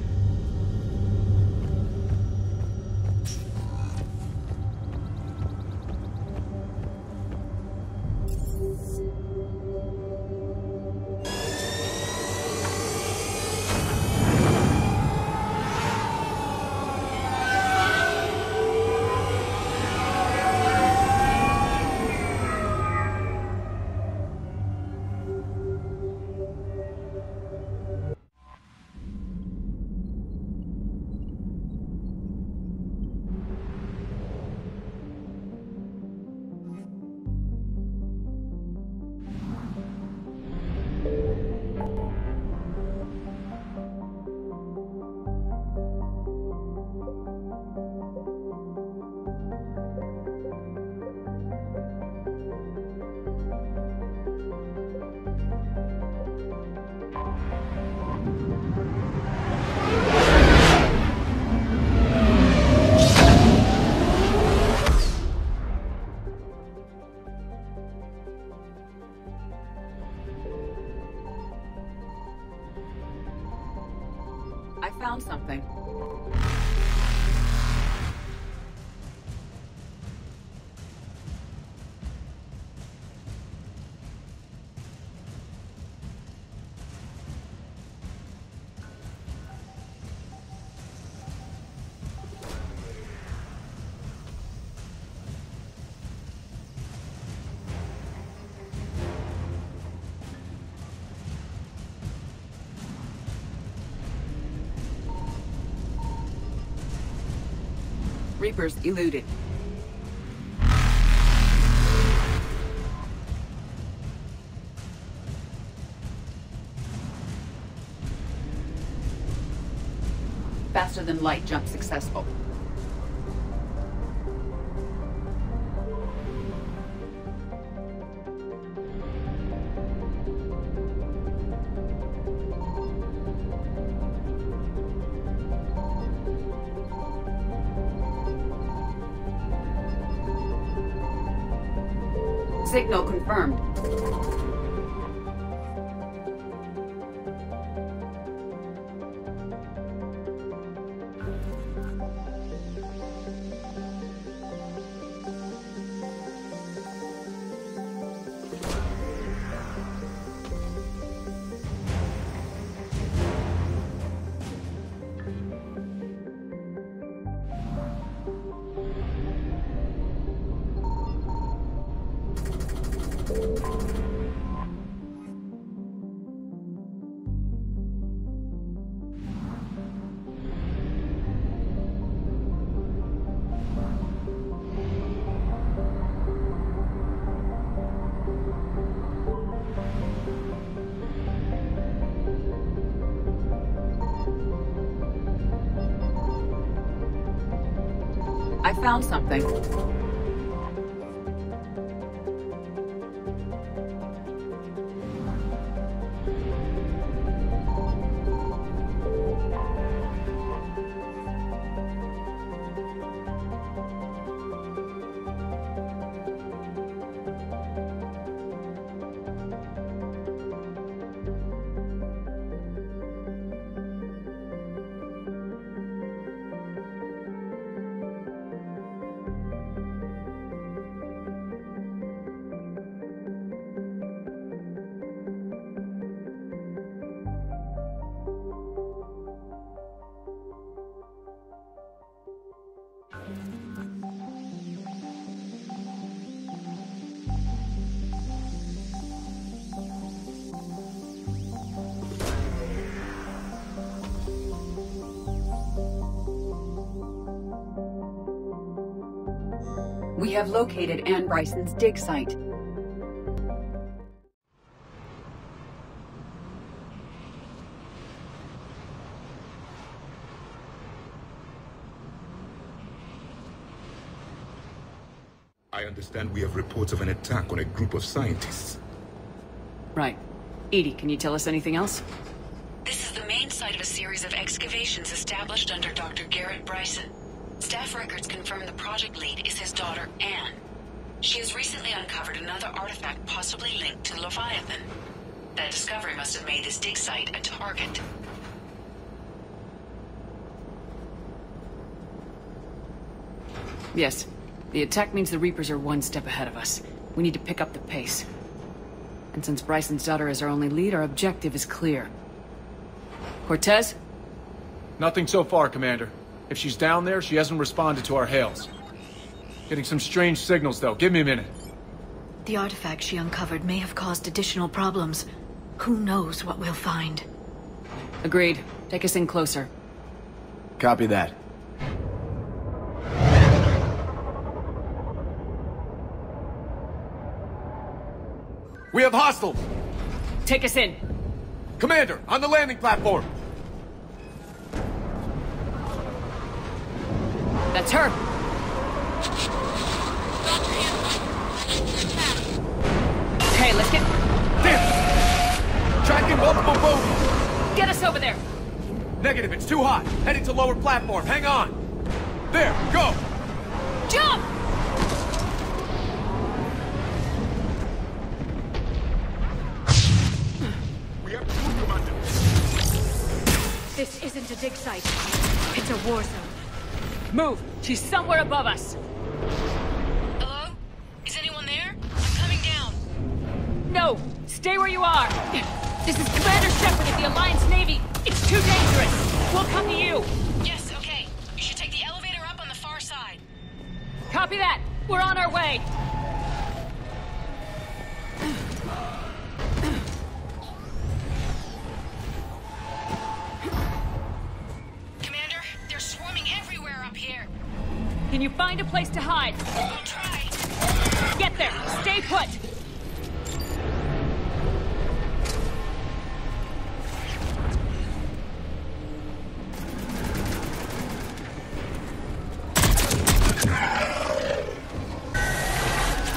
I found something. Reapers eluded. Faster than light jump successful. Signal confirmed. I found something. We have located Anne Bryson's dig site. I understand we have reports of an attack on a group of scientists. Right. Edie, can you tell us anything else? This is the main site of a series of excavations established under Dr. Garrett Bryson. Staff records confirm the project lead is his daughter, Anne. She has recently uncovered another artifact possibly linked to Leviathan. That discovery must have made this dig site a target. Yes. The attack means the Reapers are one step ahead of us. We need to pick up the pace. And since Bryson's daughter is our only lead, our objective is clear. Cortez? Nothing so far, Commander. If she's down there, she hasn't responded to our hails. Getting some strange signals, though. Give me a minute. The artifact she uncovered may have caused additional problems. Who knows what we'll find? Agreed. Take us in closer. Copy that. We have hostiles! Take us in! Commander, on the landing platform! That's her! Okay, let's get... Damn! Tracking multiple bogies! Get us over there! Negative, it's too hot. Heading to lower platform, hang on! There, go! Jump! This isn't a dig site. It's a war zone. Move! She's somewhere above us! Hello? Is anyone there? I'm coming down. No! Stay where you are! This is Commander Shepard of the Alliance Navy! It's too dangerous! We'll come to you! Yes, okay. You should take the elevator up on the far side. Copy that! We're on our way! Commander, they're swarming everywhere up here. Can you find a place to hide? I'll try. Get there! Stay put!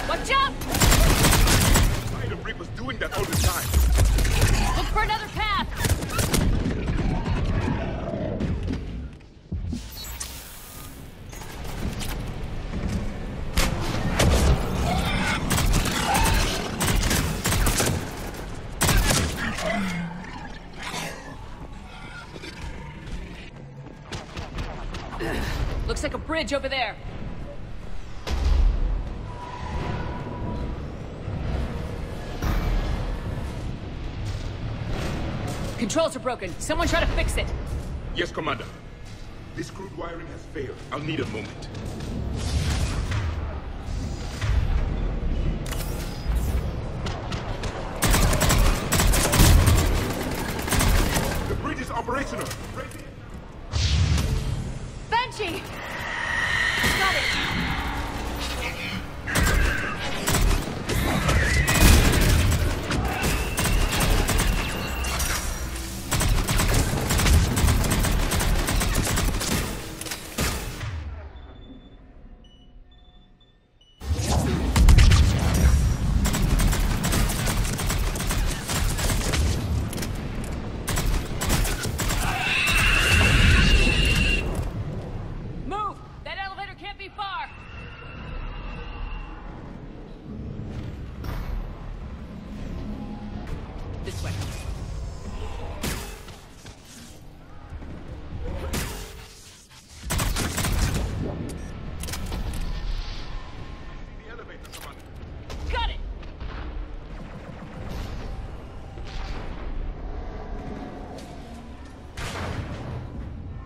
Watch out! The Reaper's doing that all the time. Look for another path! Looks like a bridge over there. Controls are broken. Someone try to fix it. Yes, Commander. This crude wiring has failed. I'll need a moment. The bridge is operational. Banshee! Got it! Move! That elevator can't be far! This way. The elevator, Commander. Got it!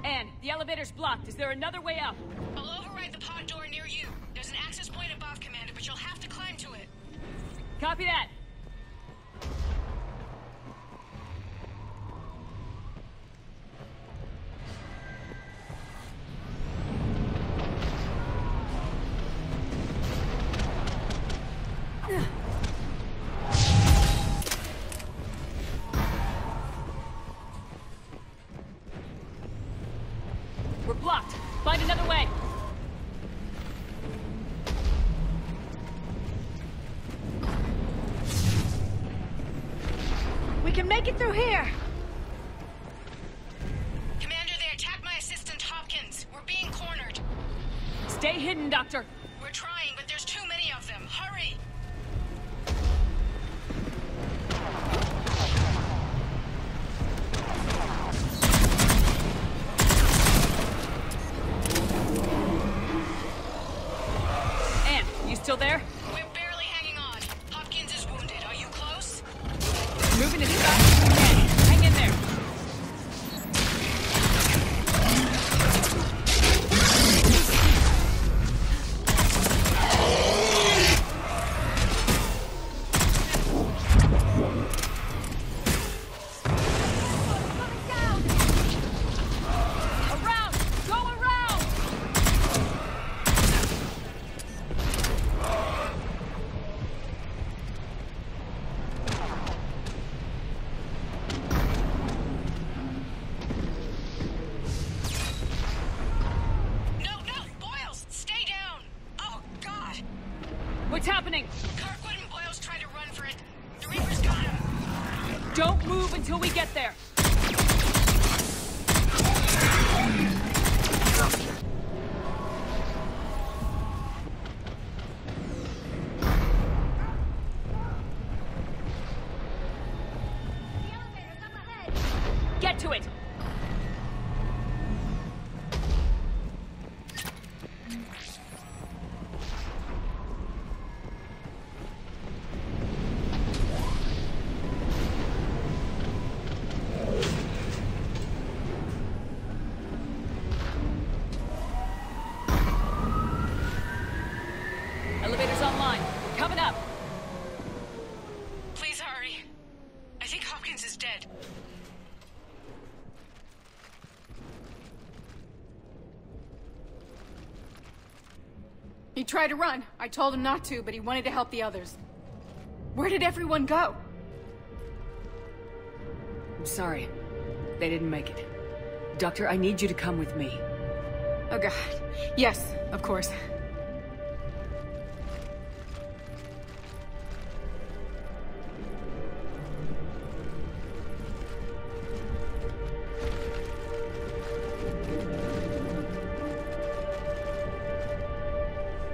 Anne, the elevator's blocked. Is there another way up? I'll override the pod door near you. There's an access point above, Commander, but you'll have to climb to it. Copy that. We're blocked. Find another way. We can make it through here! Commander, they attacked my assistant, Hopkins. We're being cornered. Stay hidden, Doctor. We're trying, but there's too many of them. Hurry! Anne, you still there? We're barely hanging on. Hopkins is wounded. Are you close? Moving as fast as we can. Hang in there. Around! Go around! No, no! Boyles, stay down! Oh, God! What's happening? Kirkwood and Boyles tried to run for it. The Reaper's got him. Don't move until we get there. Get to it! He tried to run. I told him not to, but he wanted to help the others. Where did everyone go? I'm sorry. They didn't make it. Doctor, I need you to come with me. Oh god. Yes, of course.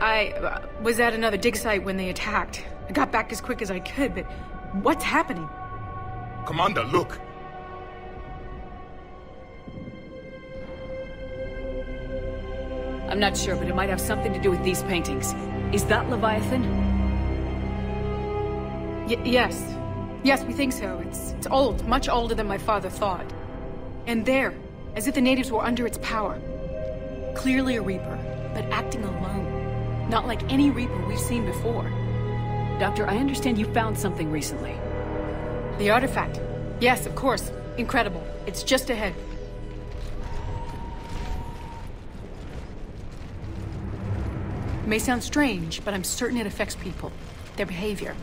I was at another dig site when they attacked. I got back as quick as I could, but what's happening? Commander, look! I'm not sure, but it might have something to do with these paintings. Is that Leviathan? Yes. Yes, we think so. It's old, much older than my father thought. And there, as if the natives were under its power. Clearly a Reaper, but acting alone. Not like any Reaper we've seen before. Doctor, I understand you found something recently. The artifact. Yes, of course. Incredible. It's just ahead. It may sound strange, but I'm certain it affects people. Their behavior.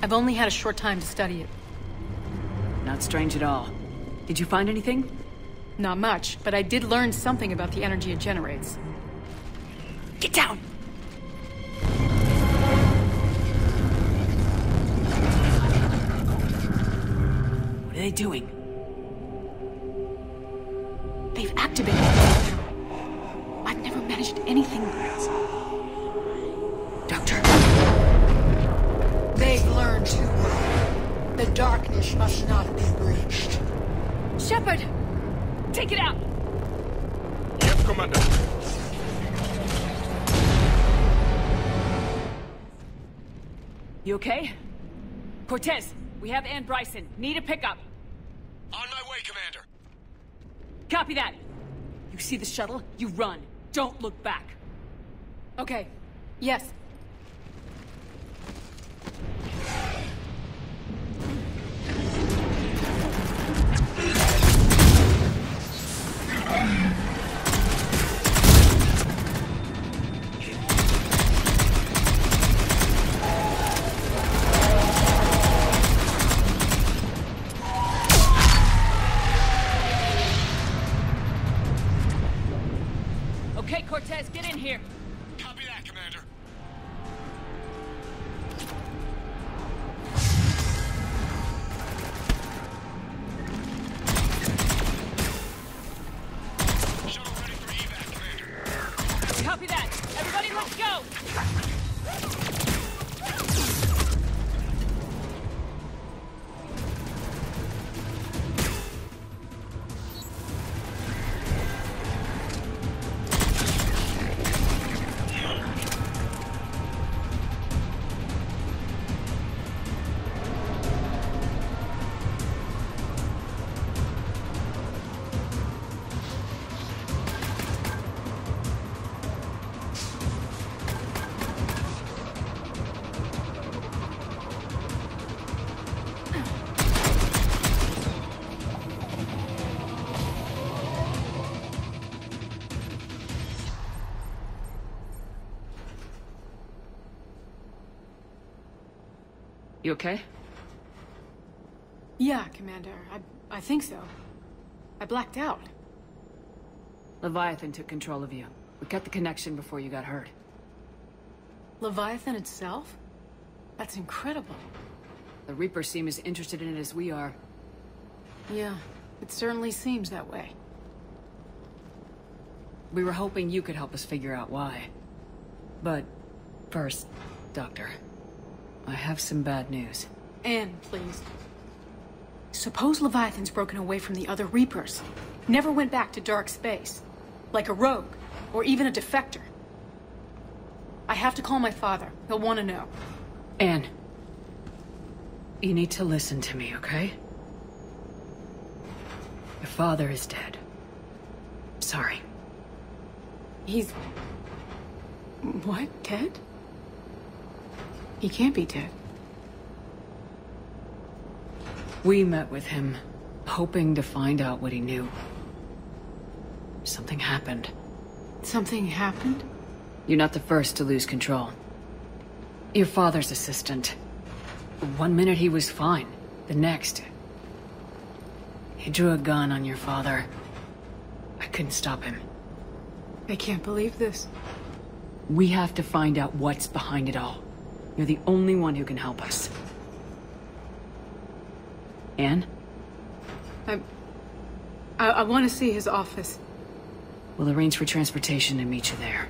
I've only had a short time to study it. Not strange at all. Did you find anything? Not much, but I did learn something about the energy it generates. Get down! What are they doing? They've activated it. I've never managed anything. Doctor. They've learned too well. The darkness must not be breached. Shepard! Take it out! Yes, Commander. You okay? Cortez, we have Ann Bryson. Need a pickup. On my way, Commander. Copy that. You see the shuttle? You run. Don't look back. Okay. Yes. Okay, Cortez, get in here. Copy that, Commander. Shuttle ready for evac, Commander. Copy that! Everybody, let's go! You okay? Yeah, Commander. I think so. I blacked out. Leviathan took control of you. We cut the connection before you got hurt. Leviathan itself? That's incredible. The Reapers seem as interested in it as we are. Yeah, it certainly seems that way. We were hoping you could help us figure out why. But first, Doctor, I have some bad news. Anne, please. Suppose Leviathan's broken away from the other Reapers. Never went back to dark space. Like a rogue, or even a defector. I have to call my father. He'll want to know. Anne, you need to listen to me, okay? Your father is dead. Sorry. He's... what? Dead? He can't be dead. We met with him, hoping to find out what he knew. Something happened. Something happened? You're not the first to lose control. Your father's assistant. One minute he was fine. The next... he drew a gun on your father. I couldn't stop him. I can't believe this. We have to find out what's behind it all. You're the only one who can help us. Anne? I want to see his office. We'll arrange for transportation and meet you there.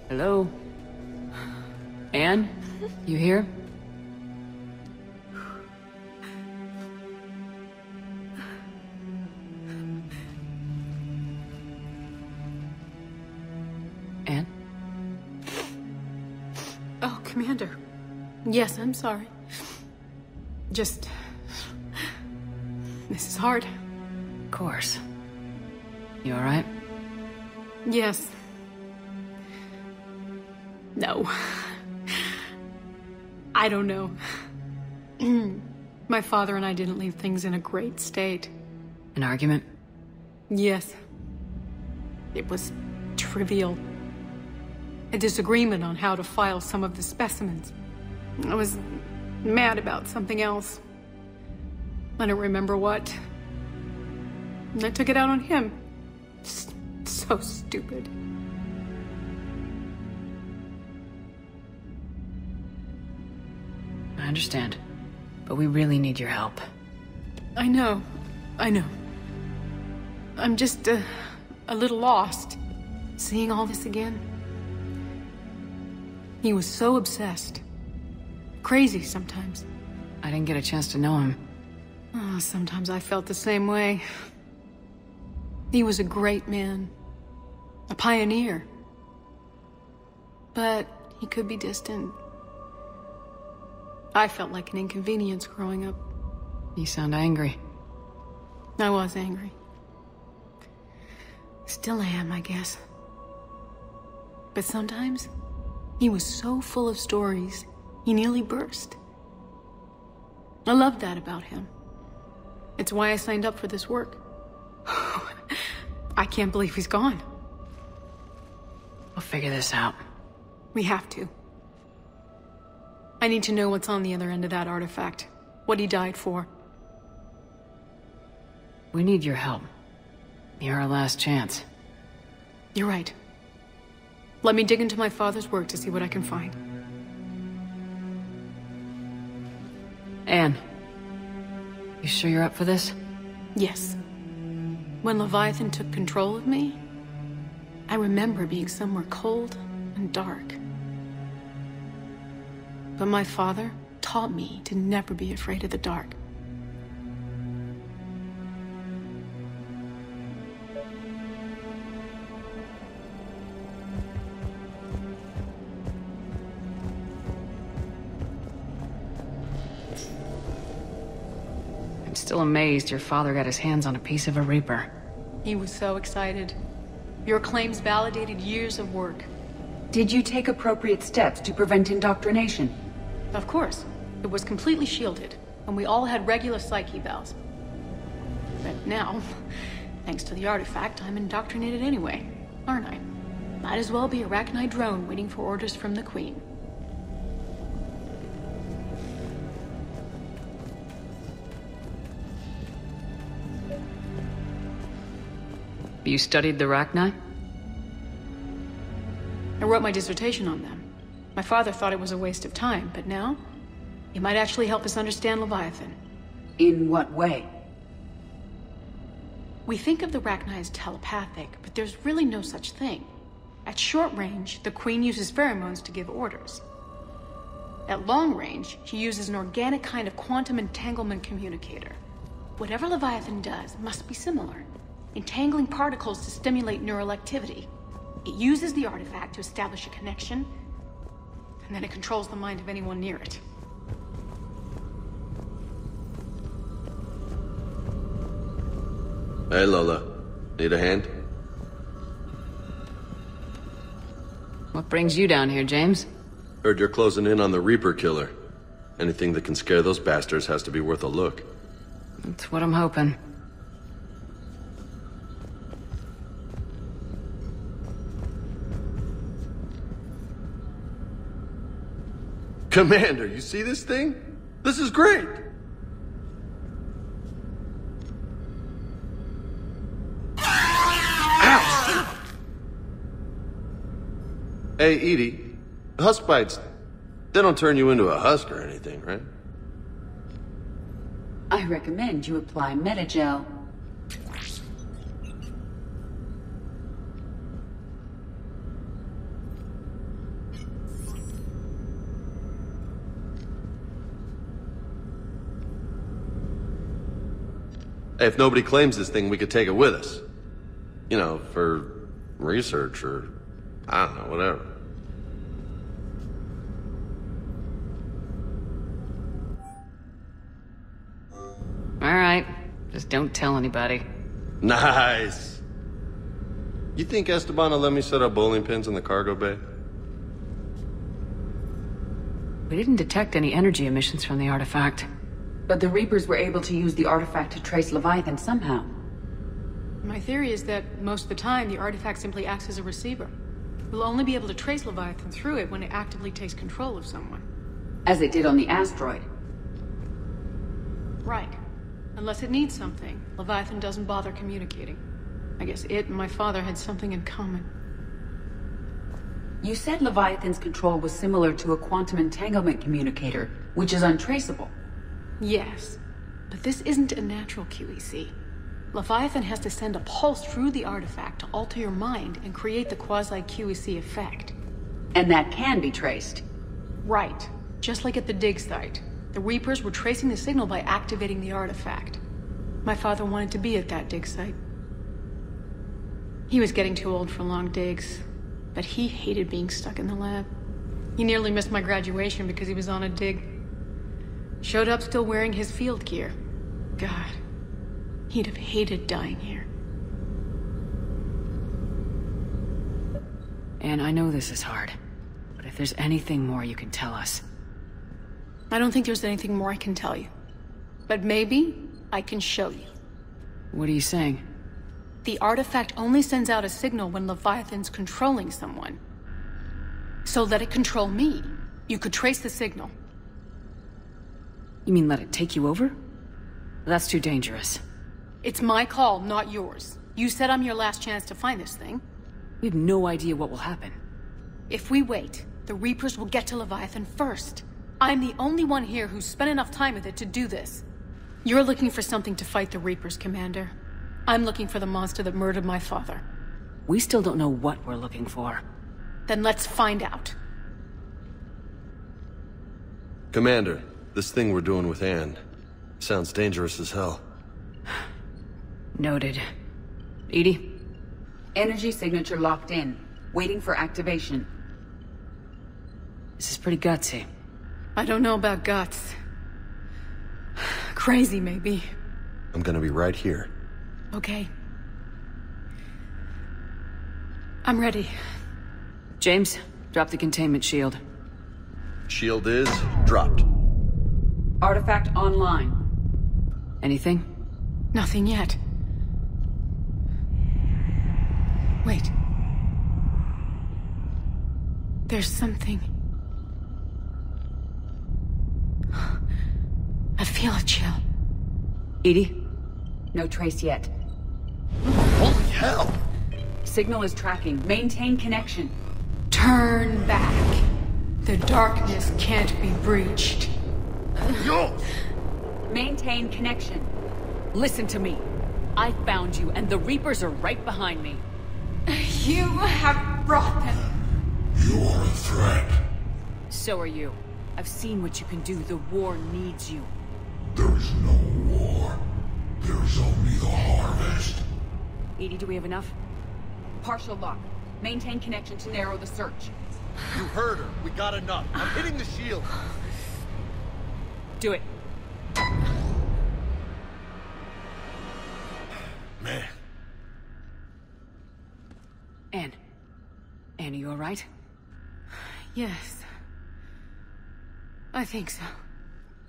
Hello? Anne? You here? Anne? Oh, Commander. Yes, I'm sorry. Just... this is hard. Of course. You alright? Yes. No. I don't know. My father and I didn't leave things in a great state. An argument? Yes. It was trivial. A disagreement on how to file some of the specimens. I was mad about something else. I don't remember what. And I took it out on him. So stupid. I understand, but we really need your help. I know. I'm just a little lost, seeing all this again. He was so obsessed. Crazy sometimes. I didn't get a chance to know him. Oh, sometimes I felt the same way. He was a great man. A pioneer. But he could be distant. I felt like an inconvenience growing up. You sound angry. I was angry. Still am, I guess. But sometimes, he was so full of stories, he nearly burst. I loved that about him. It's why I signed up for this work. I can't believe he's gone. We'll figure this out. We have to. I need to know what's on the other end of that artifact. What he died for. We need your help. You're our last chance. You're right. Let me dig into my father's work to see what I can find. Anne, you sure you're up for this? Yes. When Leviathan took control of me, I remember being somewhere cold and dark. But my father taught me to never be afraid of the dark. I'm still amazed your father got his hands on a piece of a Reaper. He was so excited. Your claims validated years of work. Did you take appropriate steps to prevent indoctrination? Of course. It was completely shielded, and we all had regular psych evals. But now, thanks to the artifact, I'm indoctrinated anyway, aren't I? Might as well be a Rachni drone waiting for orders from the Queen. You studied the Rachni? I wrote my dissertation on them. My father thought it was a waste of time, but now, it might actually help us understand Leviathan. In what way? We think of the Rachni as telepathic, but there's really no such thing. At short range, the Queen uses pheromones to give orders. At long range, she uses an organic kind of quantum entanglement communicator. Whatever Leviathan does must be similar, entangling particles to stimulate neural activity. It uses the artifact to establish a connection, and then it controls the mind of anyone near it. Hey, Lola. Need a hand? What brings you down here, James? Heard you're closing in on the Reaper killer. Anything that can scare those bastards has to be worth a look. That's what I'm hoping. Commander, you see this thing? This is great! Ow! Hey, Edie. Husk bites, they don't turn you into a husk or anything, right? I recommend you apply Metagel. Hey, if nobody claims this thing, we could take it with us. You know, for research or, I don't know, whatever. All right. Just don't tell anybody. Nice. You think Esteban will let me set up bowling pins in the cargo bay? We didn't detect any energy emissions from the artifact. But the Reapers were able to use the artifact to trace Leviathan somehow. My theory is that most of the time, the artifact simply acts as a receiver. We'll only be able to trace Leviathan through it when it actively takes control of someone. As it did on the asteroid. Right. Unless it needs something, Leviathan doesn't bother communicating. I guess it and my father had something in common. You said Leviathan's control was similar to a quantum entanglement communicator, which is untraceable. Yes, but this isn't a natural QEC. Leviathan has to send a pulse through the artifact to alter your mind and create the quasi-QEC effect. And that can be traced. Right. Just like at the dig site. The Reapers were tracing the signal by activating the artifact. My father wanted to be at that dig site. He was getting too old for long digs, but he hated being stuck in the lab. He nearly missed my graduation because he was on a dig. Showed up still wearing his field gear. God, he'd have hated dying here. And I know this is hard, but if there's anything more you can tell us. I don't think there's anything more I can tell you. But maybe I can show you. What are you saying? The artifact only sends out a signal when Leviathan's controlling someone. So let it control me. You could trace the signal. You mean let it take you over? That's too dangerous. It's my call, not yours. You said I'm your last chance to find this thing. We have no idea what will happen. If we wait, the Reapers will get to Leviathan first. I'm the only one here who's spent enough time with it to do this. You're looking for something to fight the Reapers, Commander. I'm looking for the monster that murdered my father. We still don't know what we're looking for. Then let's find out. Commander, this thing we're doing with Anne sounds dangerous as hell. Noted. Edie? Energy signature locked in. Waiting for activation. This is pretty gutsy. I don't know about guts. Crazy, maybe. I'm gonna be right here. Okay. I'm ready. James, drop the containment shield. Shield is dropped. Artifact online. Anything? Nothing yet. Wait. There's something. I feel a chill. Edie? No trace yet. Holy hell! Signal is tracking. Maintain connection. Turn back. The darkness can't be breached. Yo! Maintain connection. Listen to me. I found you, and the Reapers are right behind me. You have brought them. You are a threat. So are you. I've seen what you can do. The war needs you. There is no war. There is only the harvest. Edie, do we have enough? Partial lock. Maintain connection to narrow the search. You heard her. We got enough. I'm hitting the shield. Do it. Man. Anne, are you alright? Yes. I think so.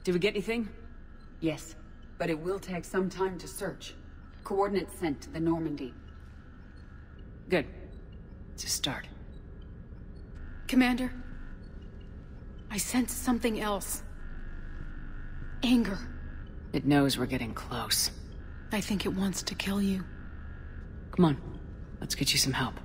Did we get anything? Yes, but it will take some time to search. Coordinates sent to the Normandy. Good. It's a start. Commander, I sense something else. Anger. It knows we're getting close. I think it wants to kill you. Come on, let's get you some help.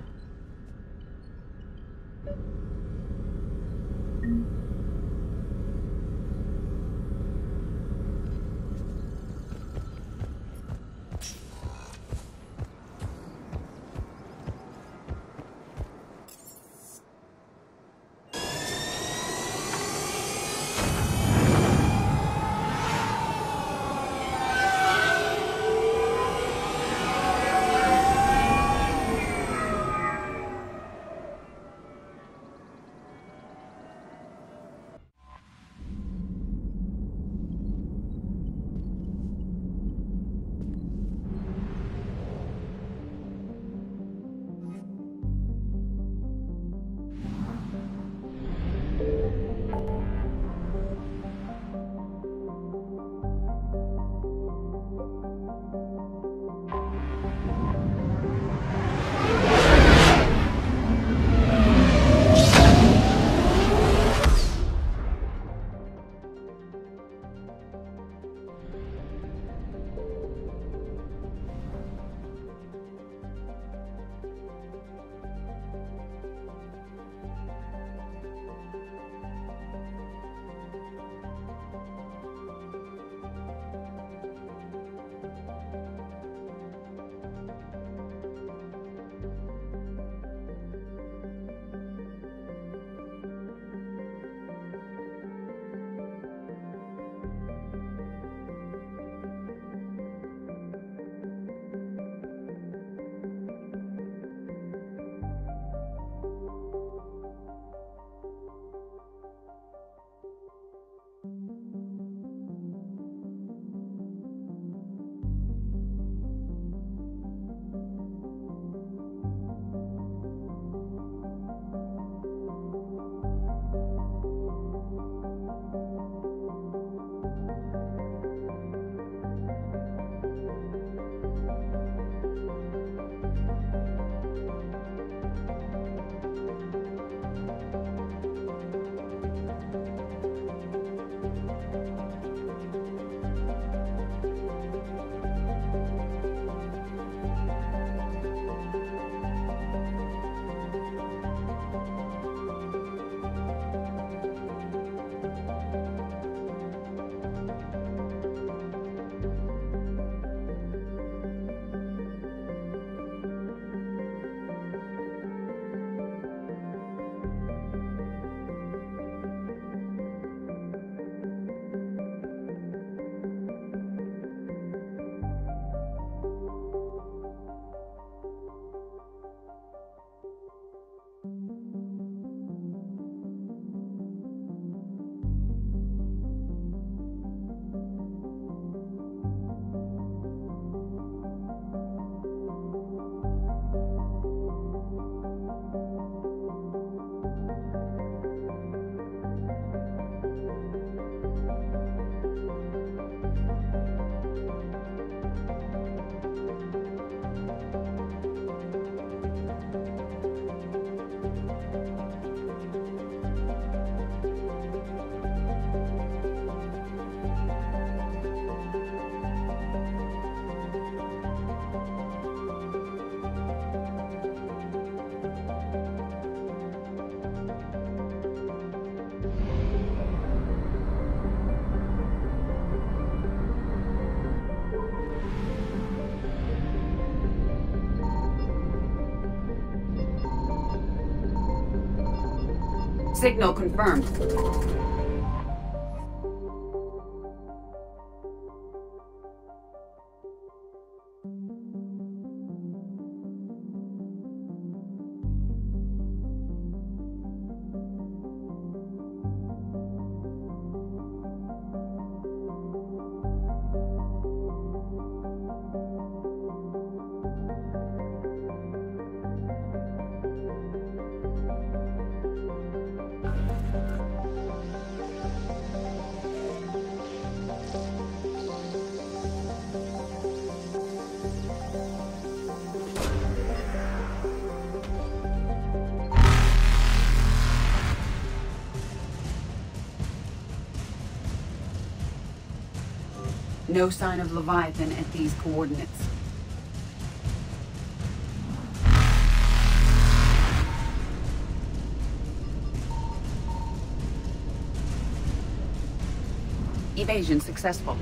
Signal confirmed. No sign of Leviathan at these coordinates. Evasion successful.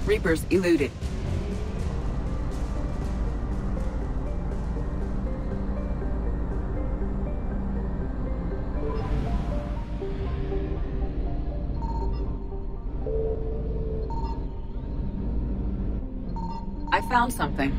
Reapers eluded. I found something.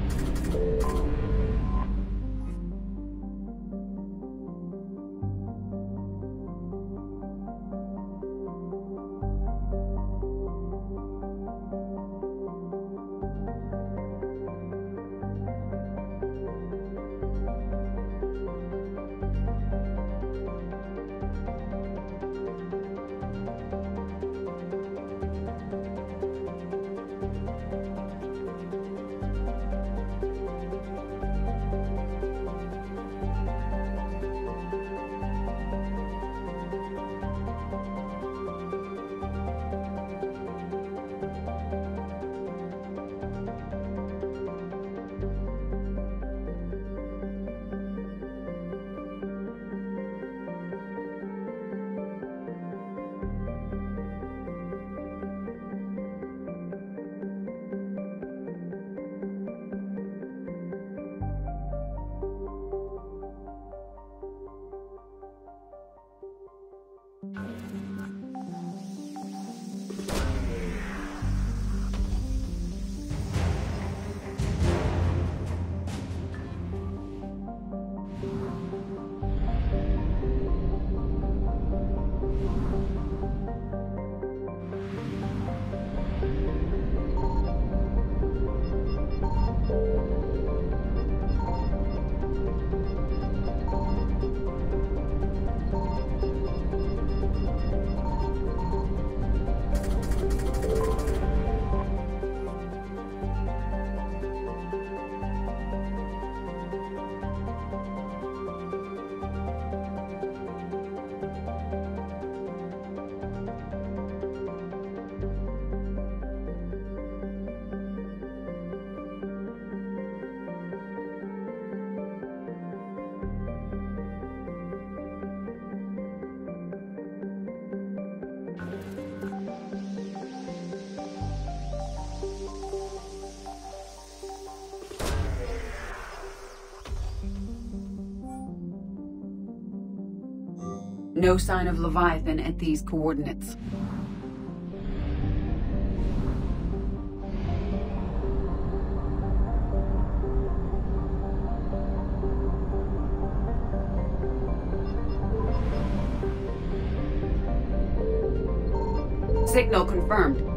No sign of Leviathan at these coordinates. Signal confirmed.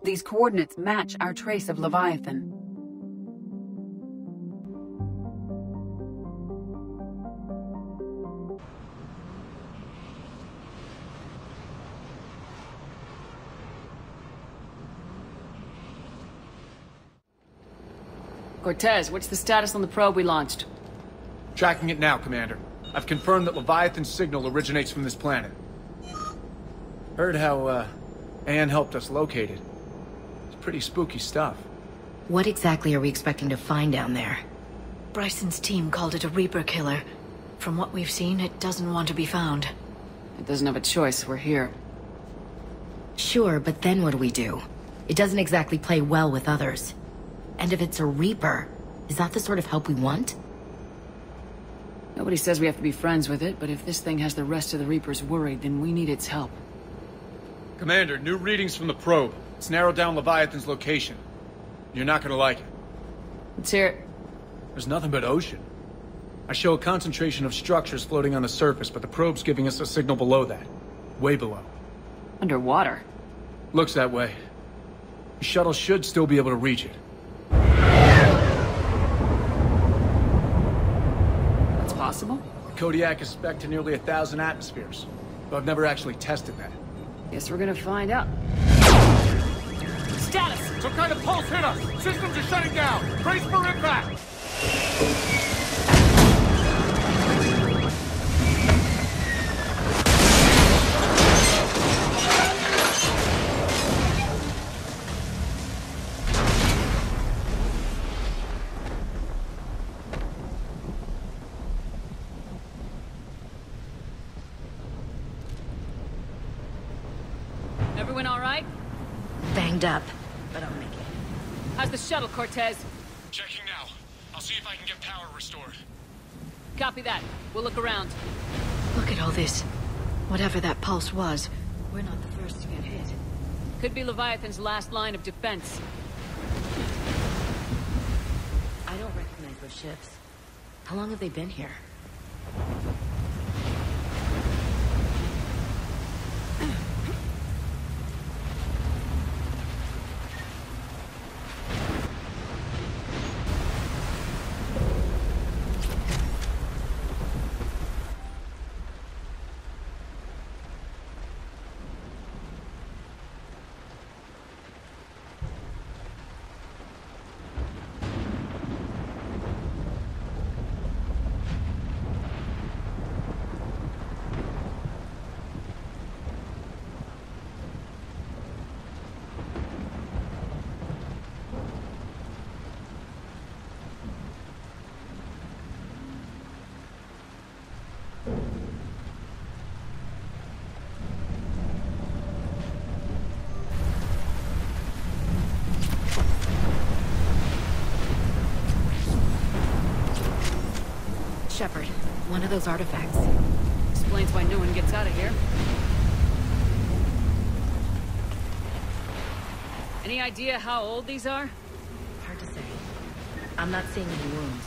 These coordinates match our trace of Leviathan. Cortez, what's the status on the probe we launched? Tracking it now, Commander. I've confirmed that Leviathan's signal originates from this planet. Heard how, Anne helped us locate it. It's pretty spooky stuff. What exactly are we expecting to find down there? Bryson's team called it a Reaper killer. From what we've seen, it doesn't want to be found. It doesn't have a choice, we're here. Sure, but then what do we do? It doesn't exactly play well with others. And if it's a Reaper, is that the sort of help we want? Nobody says we have to be friends with it, but if this thing has the rest of the Reapers worried, then we need its help. Commander, new readings from the probe. It's narrowed down Leviathan's location. You're not gonna like it. Let's hear it. There's nothing but ocean. I show a concentration of structures floating on the surface, but the probe's giving us a signal below that. Way below. Underwater? Looks that way. The shuttle should still be able to reach it. That's possible? The Kodiak is spec'd to nearly 1,000 atmospheres, but I've never actually tested that. Guess we're gonna find out. Status! Some kind of pulse hit us! Systems are shutting down! Brace for impact! Everyone all right? Banged up, but I'll make it. How's the shuttle, Cortez? Checking now. I'll see if I can get power restored. Copy that. We'll look around. Look at all this. Whatever that pulse was, we're not the first to get hit. Could be Leviathan's last line of defense. I don't recognize those ships. How long have they been here? Shepard, one of those artifacts. Explains why no one gets out of here. Any idea how old these are? Hard to say. I'm not seeing any wounds.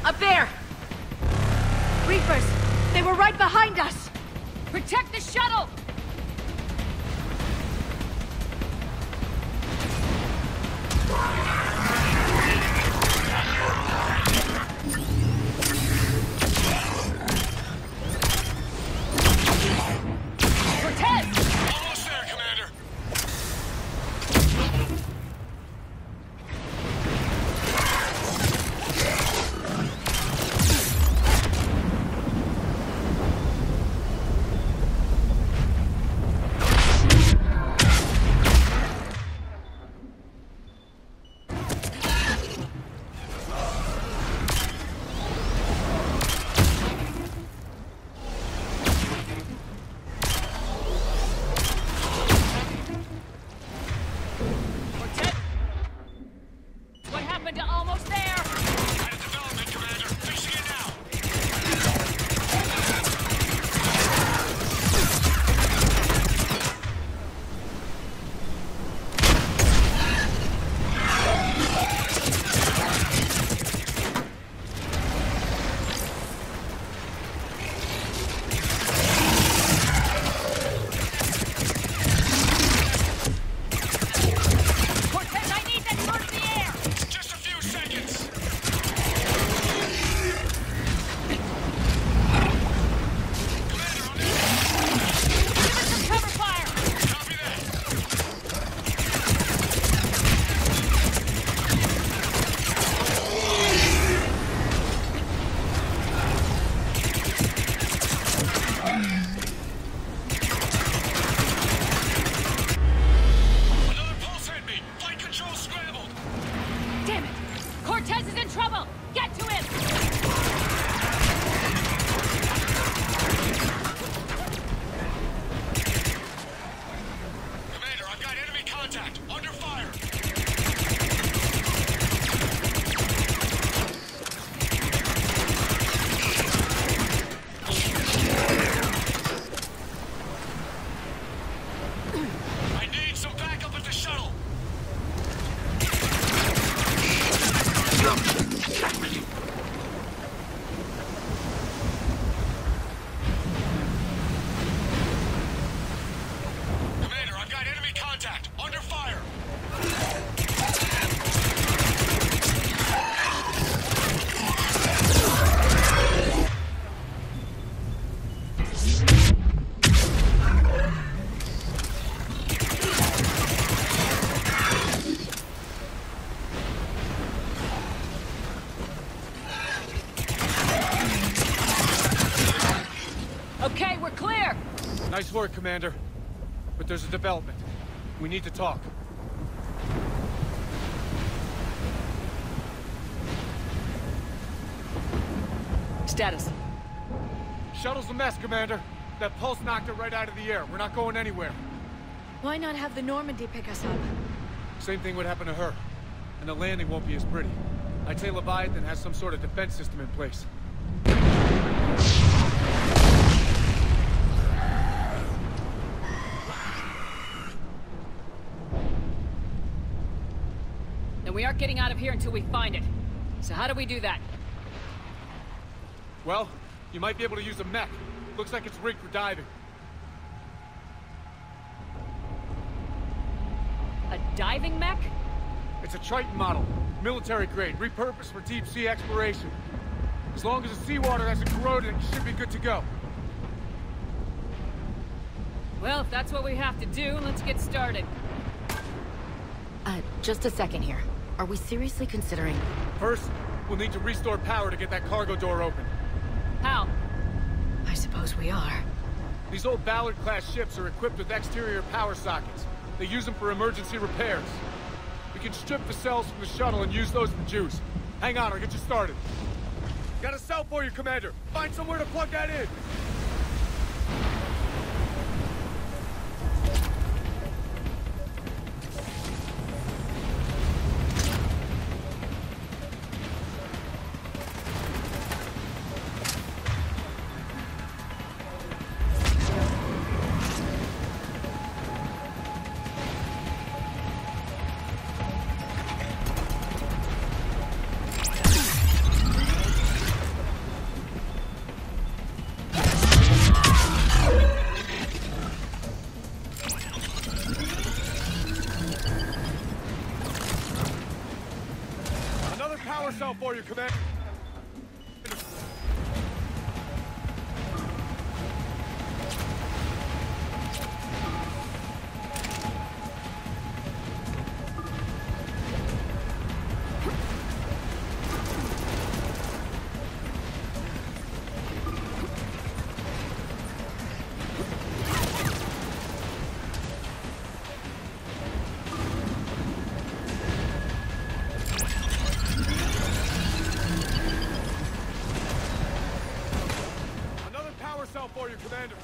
Up there! Reapers! They were right behind us! Protect the shuttle! Okay, we're clear! Nice work, Commander. But there's a development. We need to talk. Status. Shuttle's a mess, Commander. That pulse knocked it right out of the air. We're not going anywhere. Why not have the Normandy pick us up? Same thing would happen to her. And the landing won't be as pretty. I'd say Leviathan has some sort of defense system in place. Then we aren't getting out of here until we find it. So how do we do that? Well, you might be able to use a mech. Looks like it's rigged for diving. A diving mech? It's a Triton model. Military grade, repurposed for deep sea exploration. As long as the seawater hasn't corroded, it should be good to go. Well, if that's what we have to do, let's get started. Just a second here. Are we seriously considering... First, we'll need to restore power to get that cargo door open. How? I suppose we are. These old Ballard-class ships are equipped with exterior power sockets. They use them for emergency repairs. We can strip the cells from the shuttle and use those for juice. Hang on, I'll get you started. Got a cell for you, Commander. Find somewhere to plug that in. For you, Commander. For you, Commander.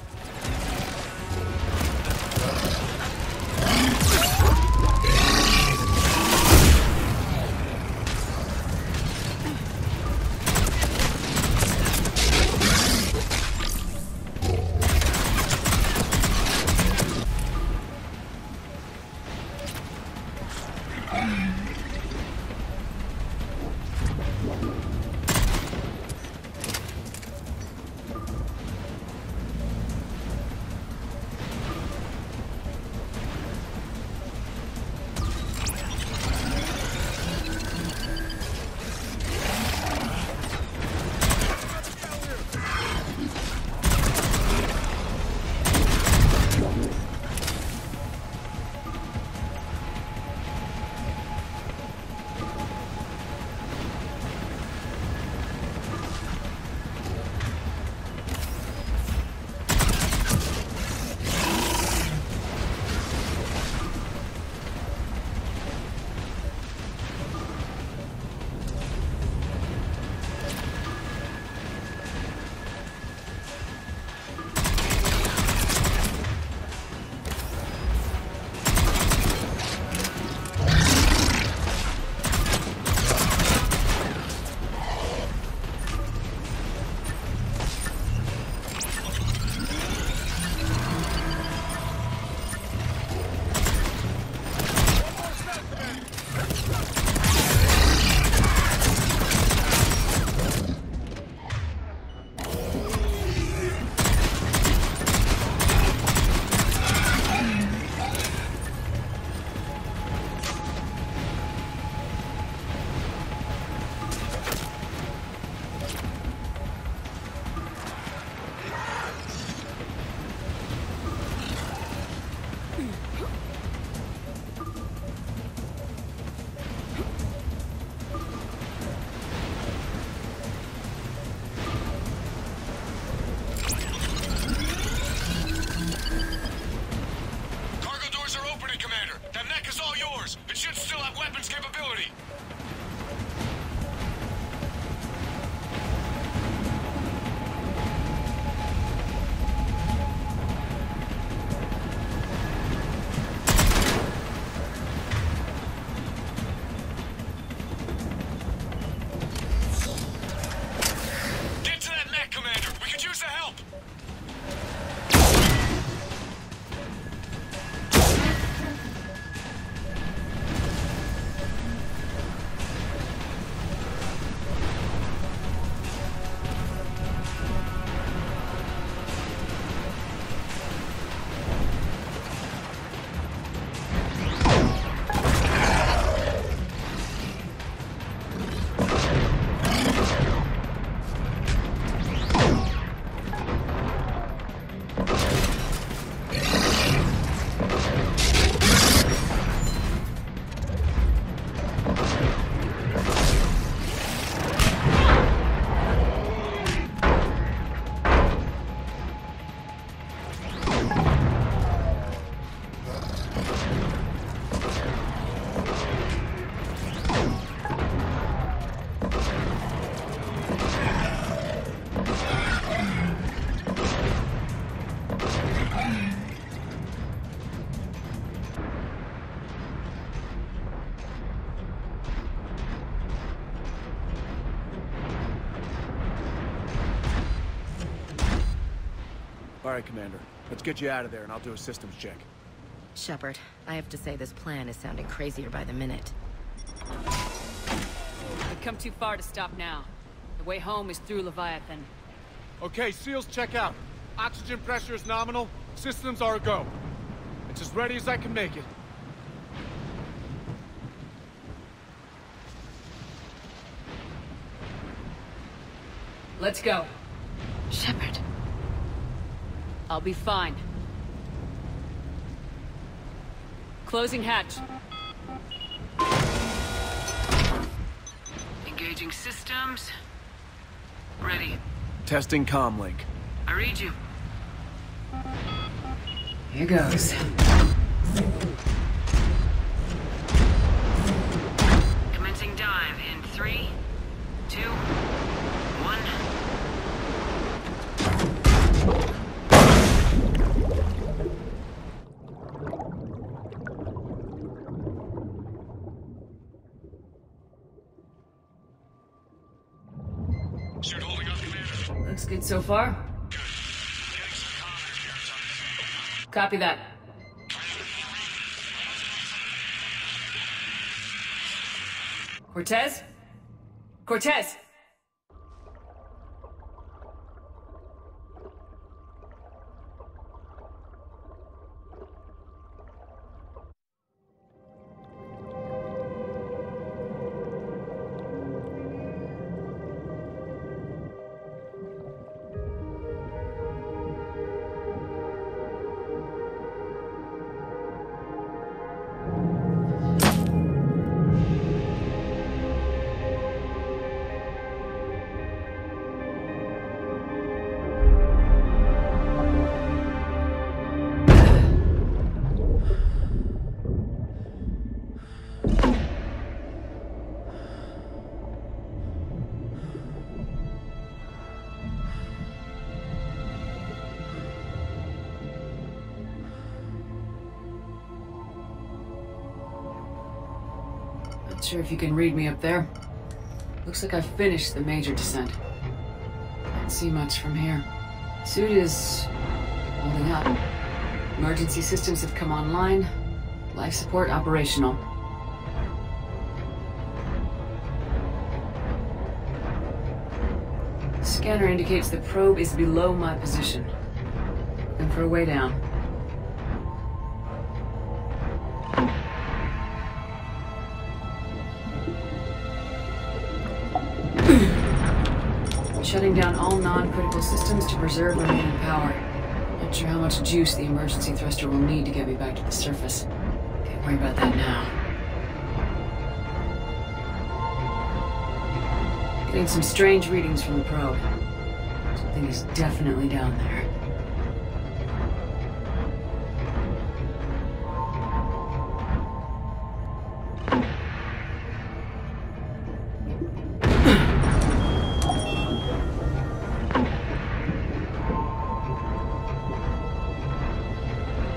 All right, Commander. Let's get you out of there, and I'll do a systems check. Shepard, I have to say this plan is sounding crazier by the minute. We've come too far to stop now. The way home is through Leviathan. Okay, SEALs check out. Oxygen pressure is nominal. Systems are a go. It's as ready as I can make it. Let's go. Shepard. I'll be fine. Closing hatch. Engaging systems. Ready. Testing comlink. I read you. Here goes. Commencing dive in 3, 2, 1. Suit holding up, Commander. Looks good so far. Copy that. Cortez? Cortez! Not sure if you can read me up there. Looks like I've finished the major descent. Can't see much from here. Suit is holding up. Emergency systems have come online. Life support operational. Scanner indicates the probe is below my position. Looking for a way down. Shutting down all non-critical systems to preserve remaining power. Not sure how much juice the emergency thruster will need to get me back to the surface. Can't worry about that now. Getting some strange readings from the probe. Something is definitely down there.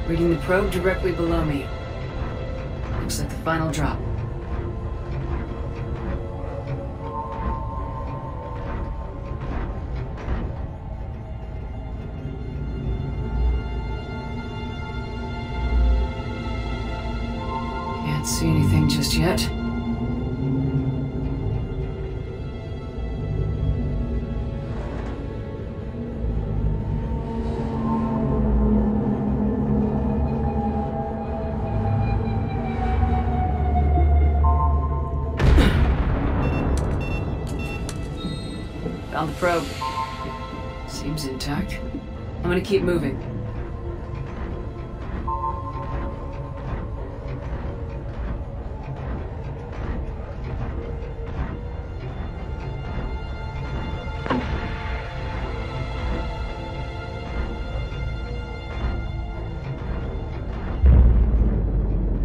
Reading the probe directly below me. Looks like the final drop. Can't see anything just yet. Found the probe. Seems intact. I'm gonna keep moving.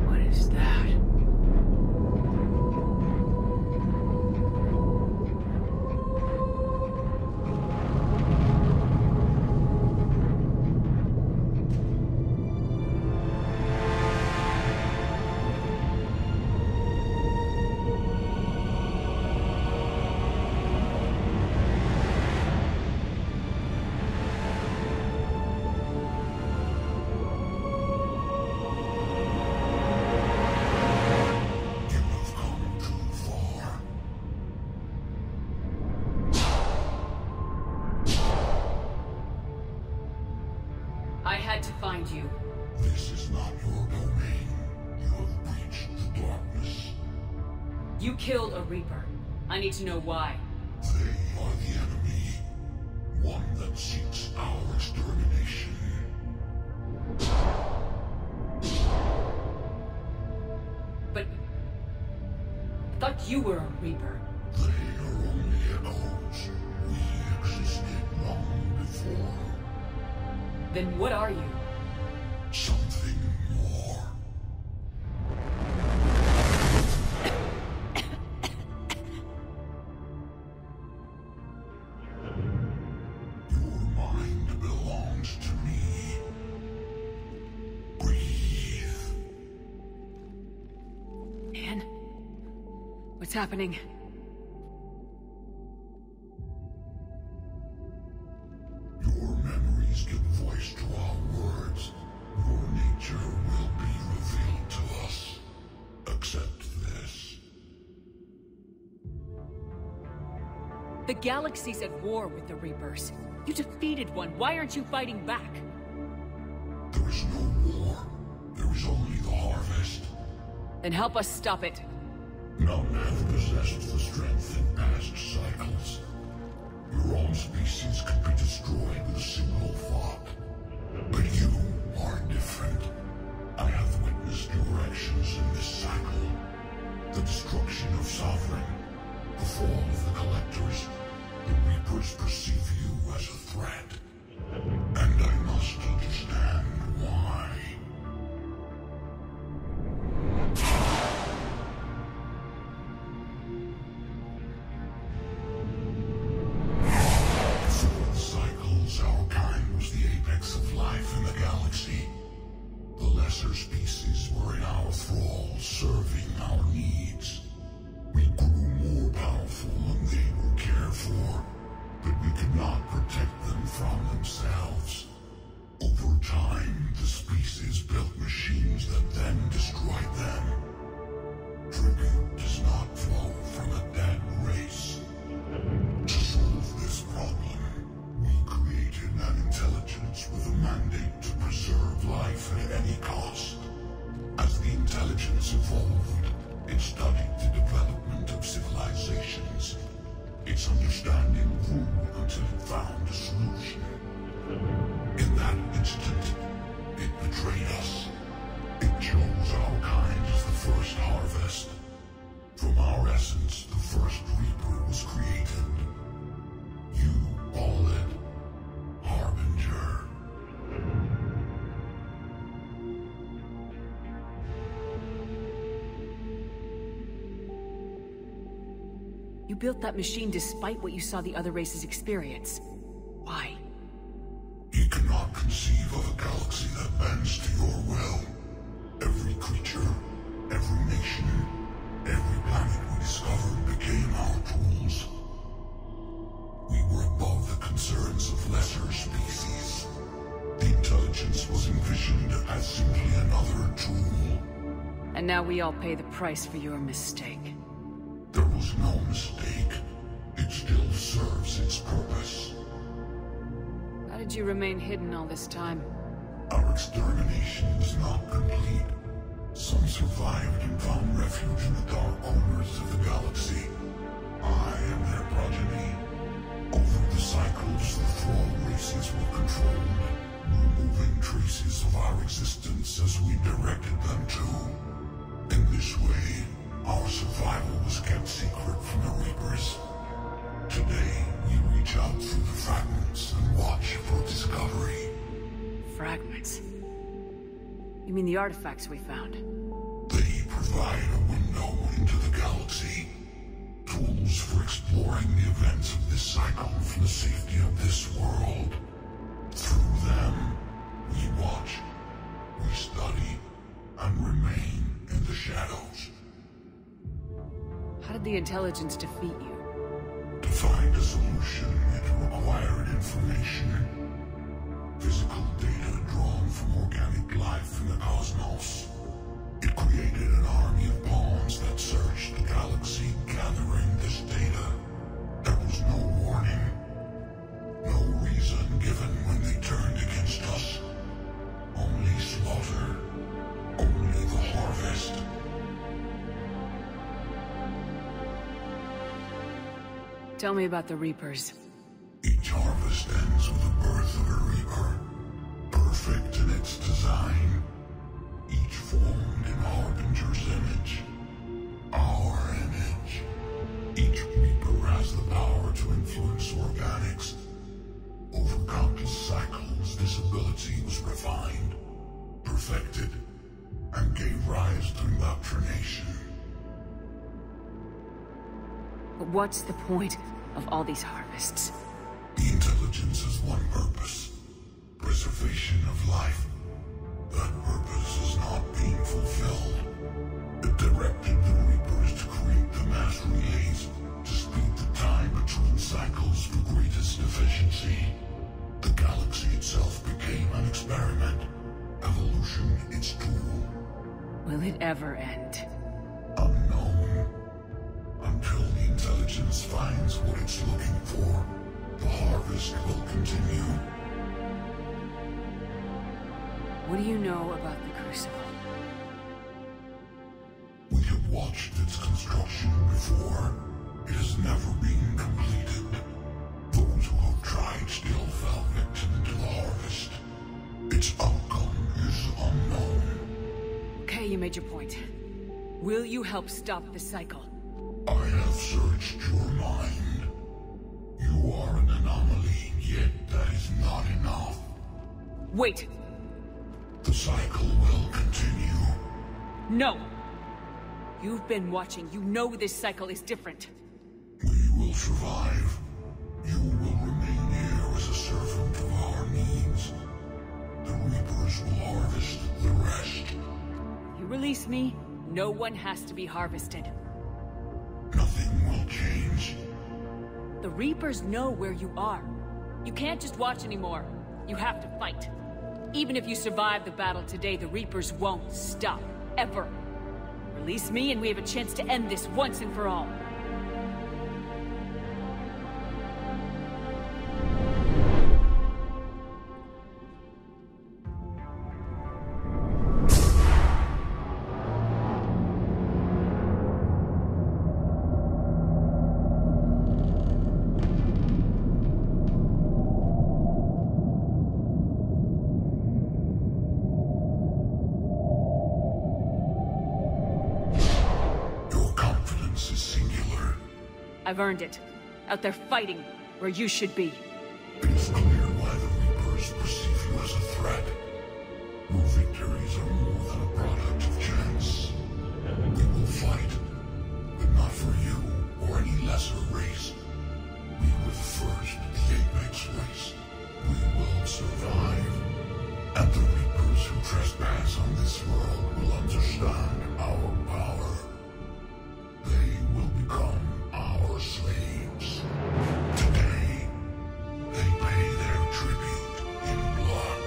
What is that? You killed a Reaper. I need to know why. They are the enemy. One that seeks our extermination. But... I thought you were a Reaper. They are only echoes. We existed long before. Then what are you? Something more. Your mind belongs to me. Breathe. Man? What's happening? Your memories give voice to our words. Your nature will be revealed to us. Accept this. The galaxy's at war with the Reapers. You defeated one. Why aren't you fighting back? There is no war. There is only the harvest. Then help us stop it. None have possessed the strength in past cycles. Your own species could be destroyed with a single thought. But you are different. I have witnessed your actions in this cycle. The destruction of Sovereign, the fall of the Collectors. The Reapers perceive you as a threat. And I must understand why. Before the cycles, our kind was the apex of life in the galaxy. The lesser species were in our thrall, serving our needs. We grew more powerful and they were cared for, but we could not protect them from themselves. Over time, the species built machines that then destroyed them. Tribute does not flow from a dead race. To solve this problem, we created an intelligence with a mandate to preserve life at any cost. As the intelligence evolved, it studied the development of civilizations. Its understanding grew until it found a solution. In that instant, it betrayed us. It chose our kind as the first harvest. From our essence, the first Reaper was created. You call it Harbinger. You built that machine despite what you saw the other races experience. Why? You cannot conceive of a galaxy that bends to your will. Every creature, every nation, every planet we discovered became our tools. We were above the concerns of lesser species. The intelligence was envisioned as simply another tool. And now we all pay the price for your mistake. There was no mistake. It still serves its purpose. How did you remain hidden all this time? Our extermination was not complete. Some survived and found refuge in the dark corners of the galaxy. I am their progeny. Over the cycles, the thrall races were controlled, removing traces of our existence as we directed them to. In this way, our survival was kept secret from the Reapers. Today, we reach out through the fragments and watch for discovery. Fragments? You mean the artifacts we found? They provide a window into the galaxy. Tools for exploring the events of this cycle from the safety of this world. Through them, we watch, we study, and remain in the shadows. How did the intelligence defeat you? To find a solution, it required information. Physical data drawn from organic life in the cosmos. It created an army of pawns that searched the galaxy, gathering this data. There was no warning. No reason given when they turned against us. Only slaughter. Only the harvest. Tell me about the Reapers. Each harvest ends with the birth of a Reaper, perfect in its design, each formed in Harbinger's image, our image. Each Reaper has the power to influence organics. Over countless cycles, this ability was refined, perfected, and gave rise to indoctrination. But what's the point of all these harvests? The intelligence has one purpose: preservation of life. That purpose is not being fulfilled. It directed the Reapers to create the mass relays to speed the time between cycles for greatest efficiency. The galaxy itself became an experiment. Evolution its tool. Will it ever end? Unknown. Until the intelligence finds what it's looking for, the harvest will continue. What do you know about the Crucible? We have watched its construction before. It has never been completed. Those who have tried still fell victim to the harvest. Its outcome is unknown. Okay, you made your point. Will you help stop the cycle? I have searched your mind. You are an anomaly, yet that is not enough. Wait! The cycle will continue. No! You've been watching. You know this cycle is different. We will survive. You will remain here as a servant of our needs. The Reapers will harvest the rest. You release me, no one has to be harvested. Nothing will change. The Reapers know where you are. You can't just watch anymore. You have to fight. Even if you survive the battle today, the Reapers won't stop. Ever. Release me and we have a chance to end this once and for all. I've earned it. Out there fighting, where you should be. It's clear why the Reapers perceive you as a threat. Your victories are more than a product of chance. We will fight, but not for you or any lesser race. We were the first, the Apex race. We will survive. And the Reapers who trespass on this world will understand our power. They will become our slaves. Today, they pay their tribute in blood.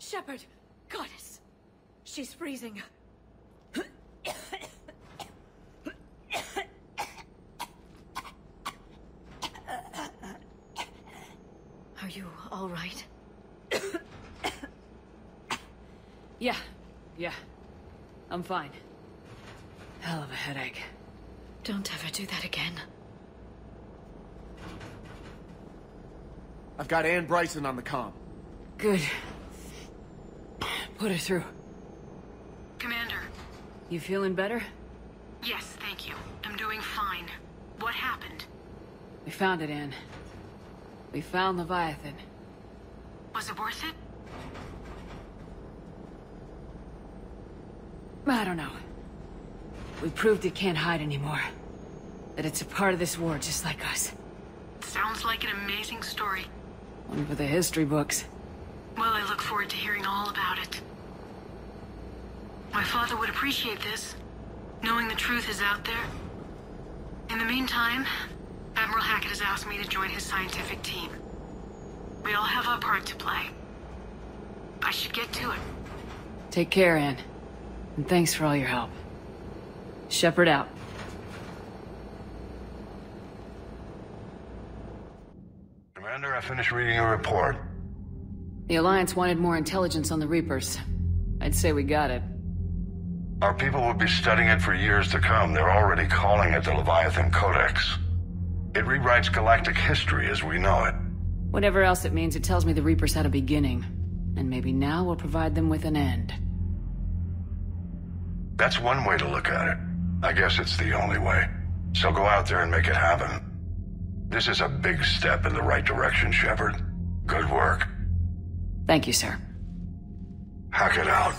Shepard! Goddess! She's freezing. Are you all right? Yeah. I'm fine. Hell of a headache. Don't ever do that again. I've got Ann Bryson on the comm. Good. Put her through. Commander. You feeling better? Yes, thank you. I'm doing fine. What happened? We found it, Ann. We found Leviathan. Was it worth it? I don't know. We proved it can't hide anymore. That it's a part of this war just like us. Sounds like an amazing story. One for the history books. Well, I look forward to hearing all about it. My father would appreciate this, knowing the truth is out there. In the meantime, Admiral Hackett has asked me to join his scientific team. We all have our part to play. I should get to it. Take care, Ann. And thanks for all your help. Shepard out. Commander, I finished reading your report. The Alliance wanted more intelligence on the Reapers. I'd say we got it. Our people will be studying it for years to come. They're already calling it the Leviathan Codex. It rewrites galactic history as we know it. Whatever else it means, it tells me the Reapers had a beginning. And maybe now we'll provide them with an end. That's one way to look at it. I guess it's the only way. So go out there and make it happen. This is a big step in the right direction, Shepard. Good work. Thank you, sir. Hackett out.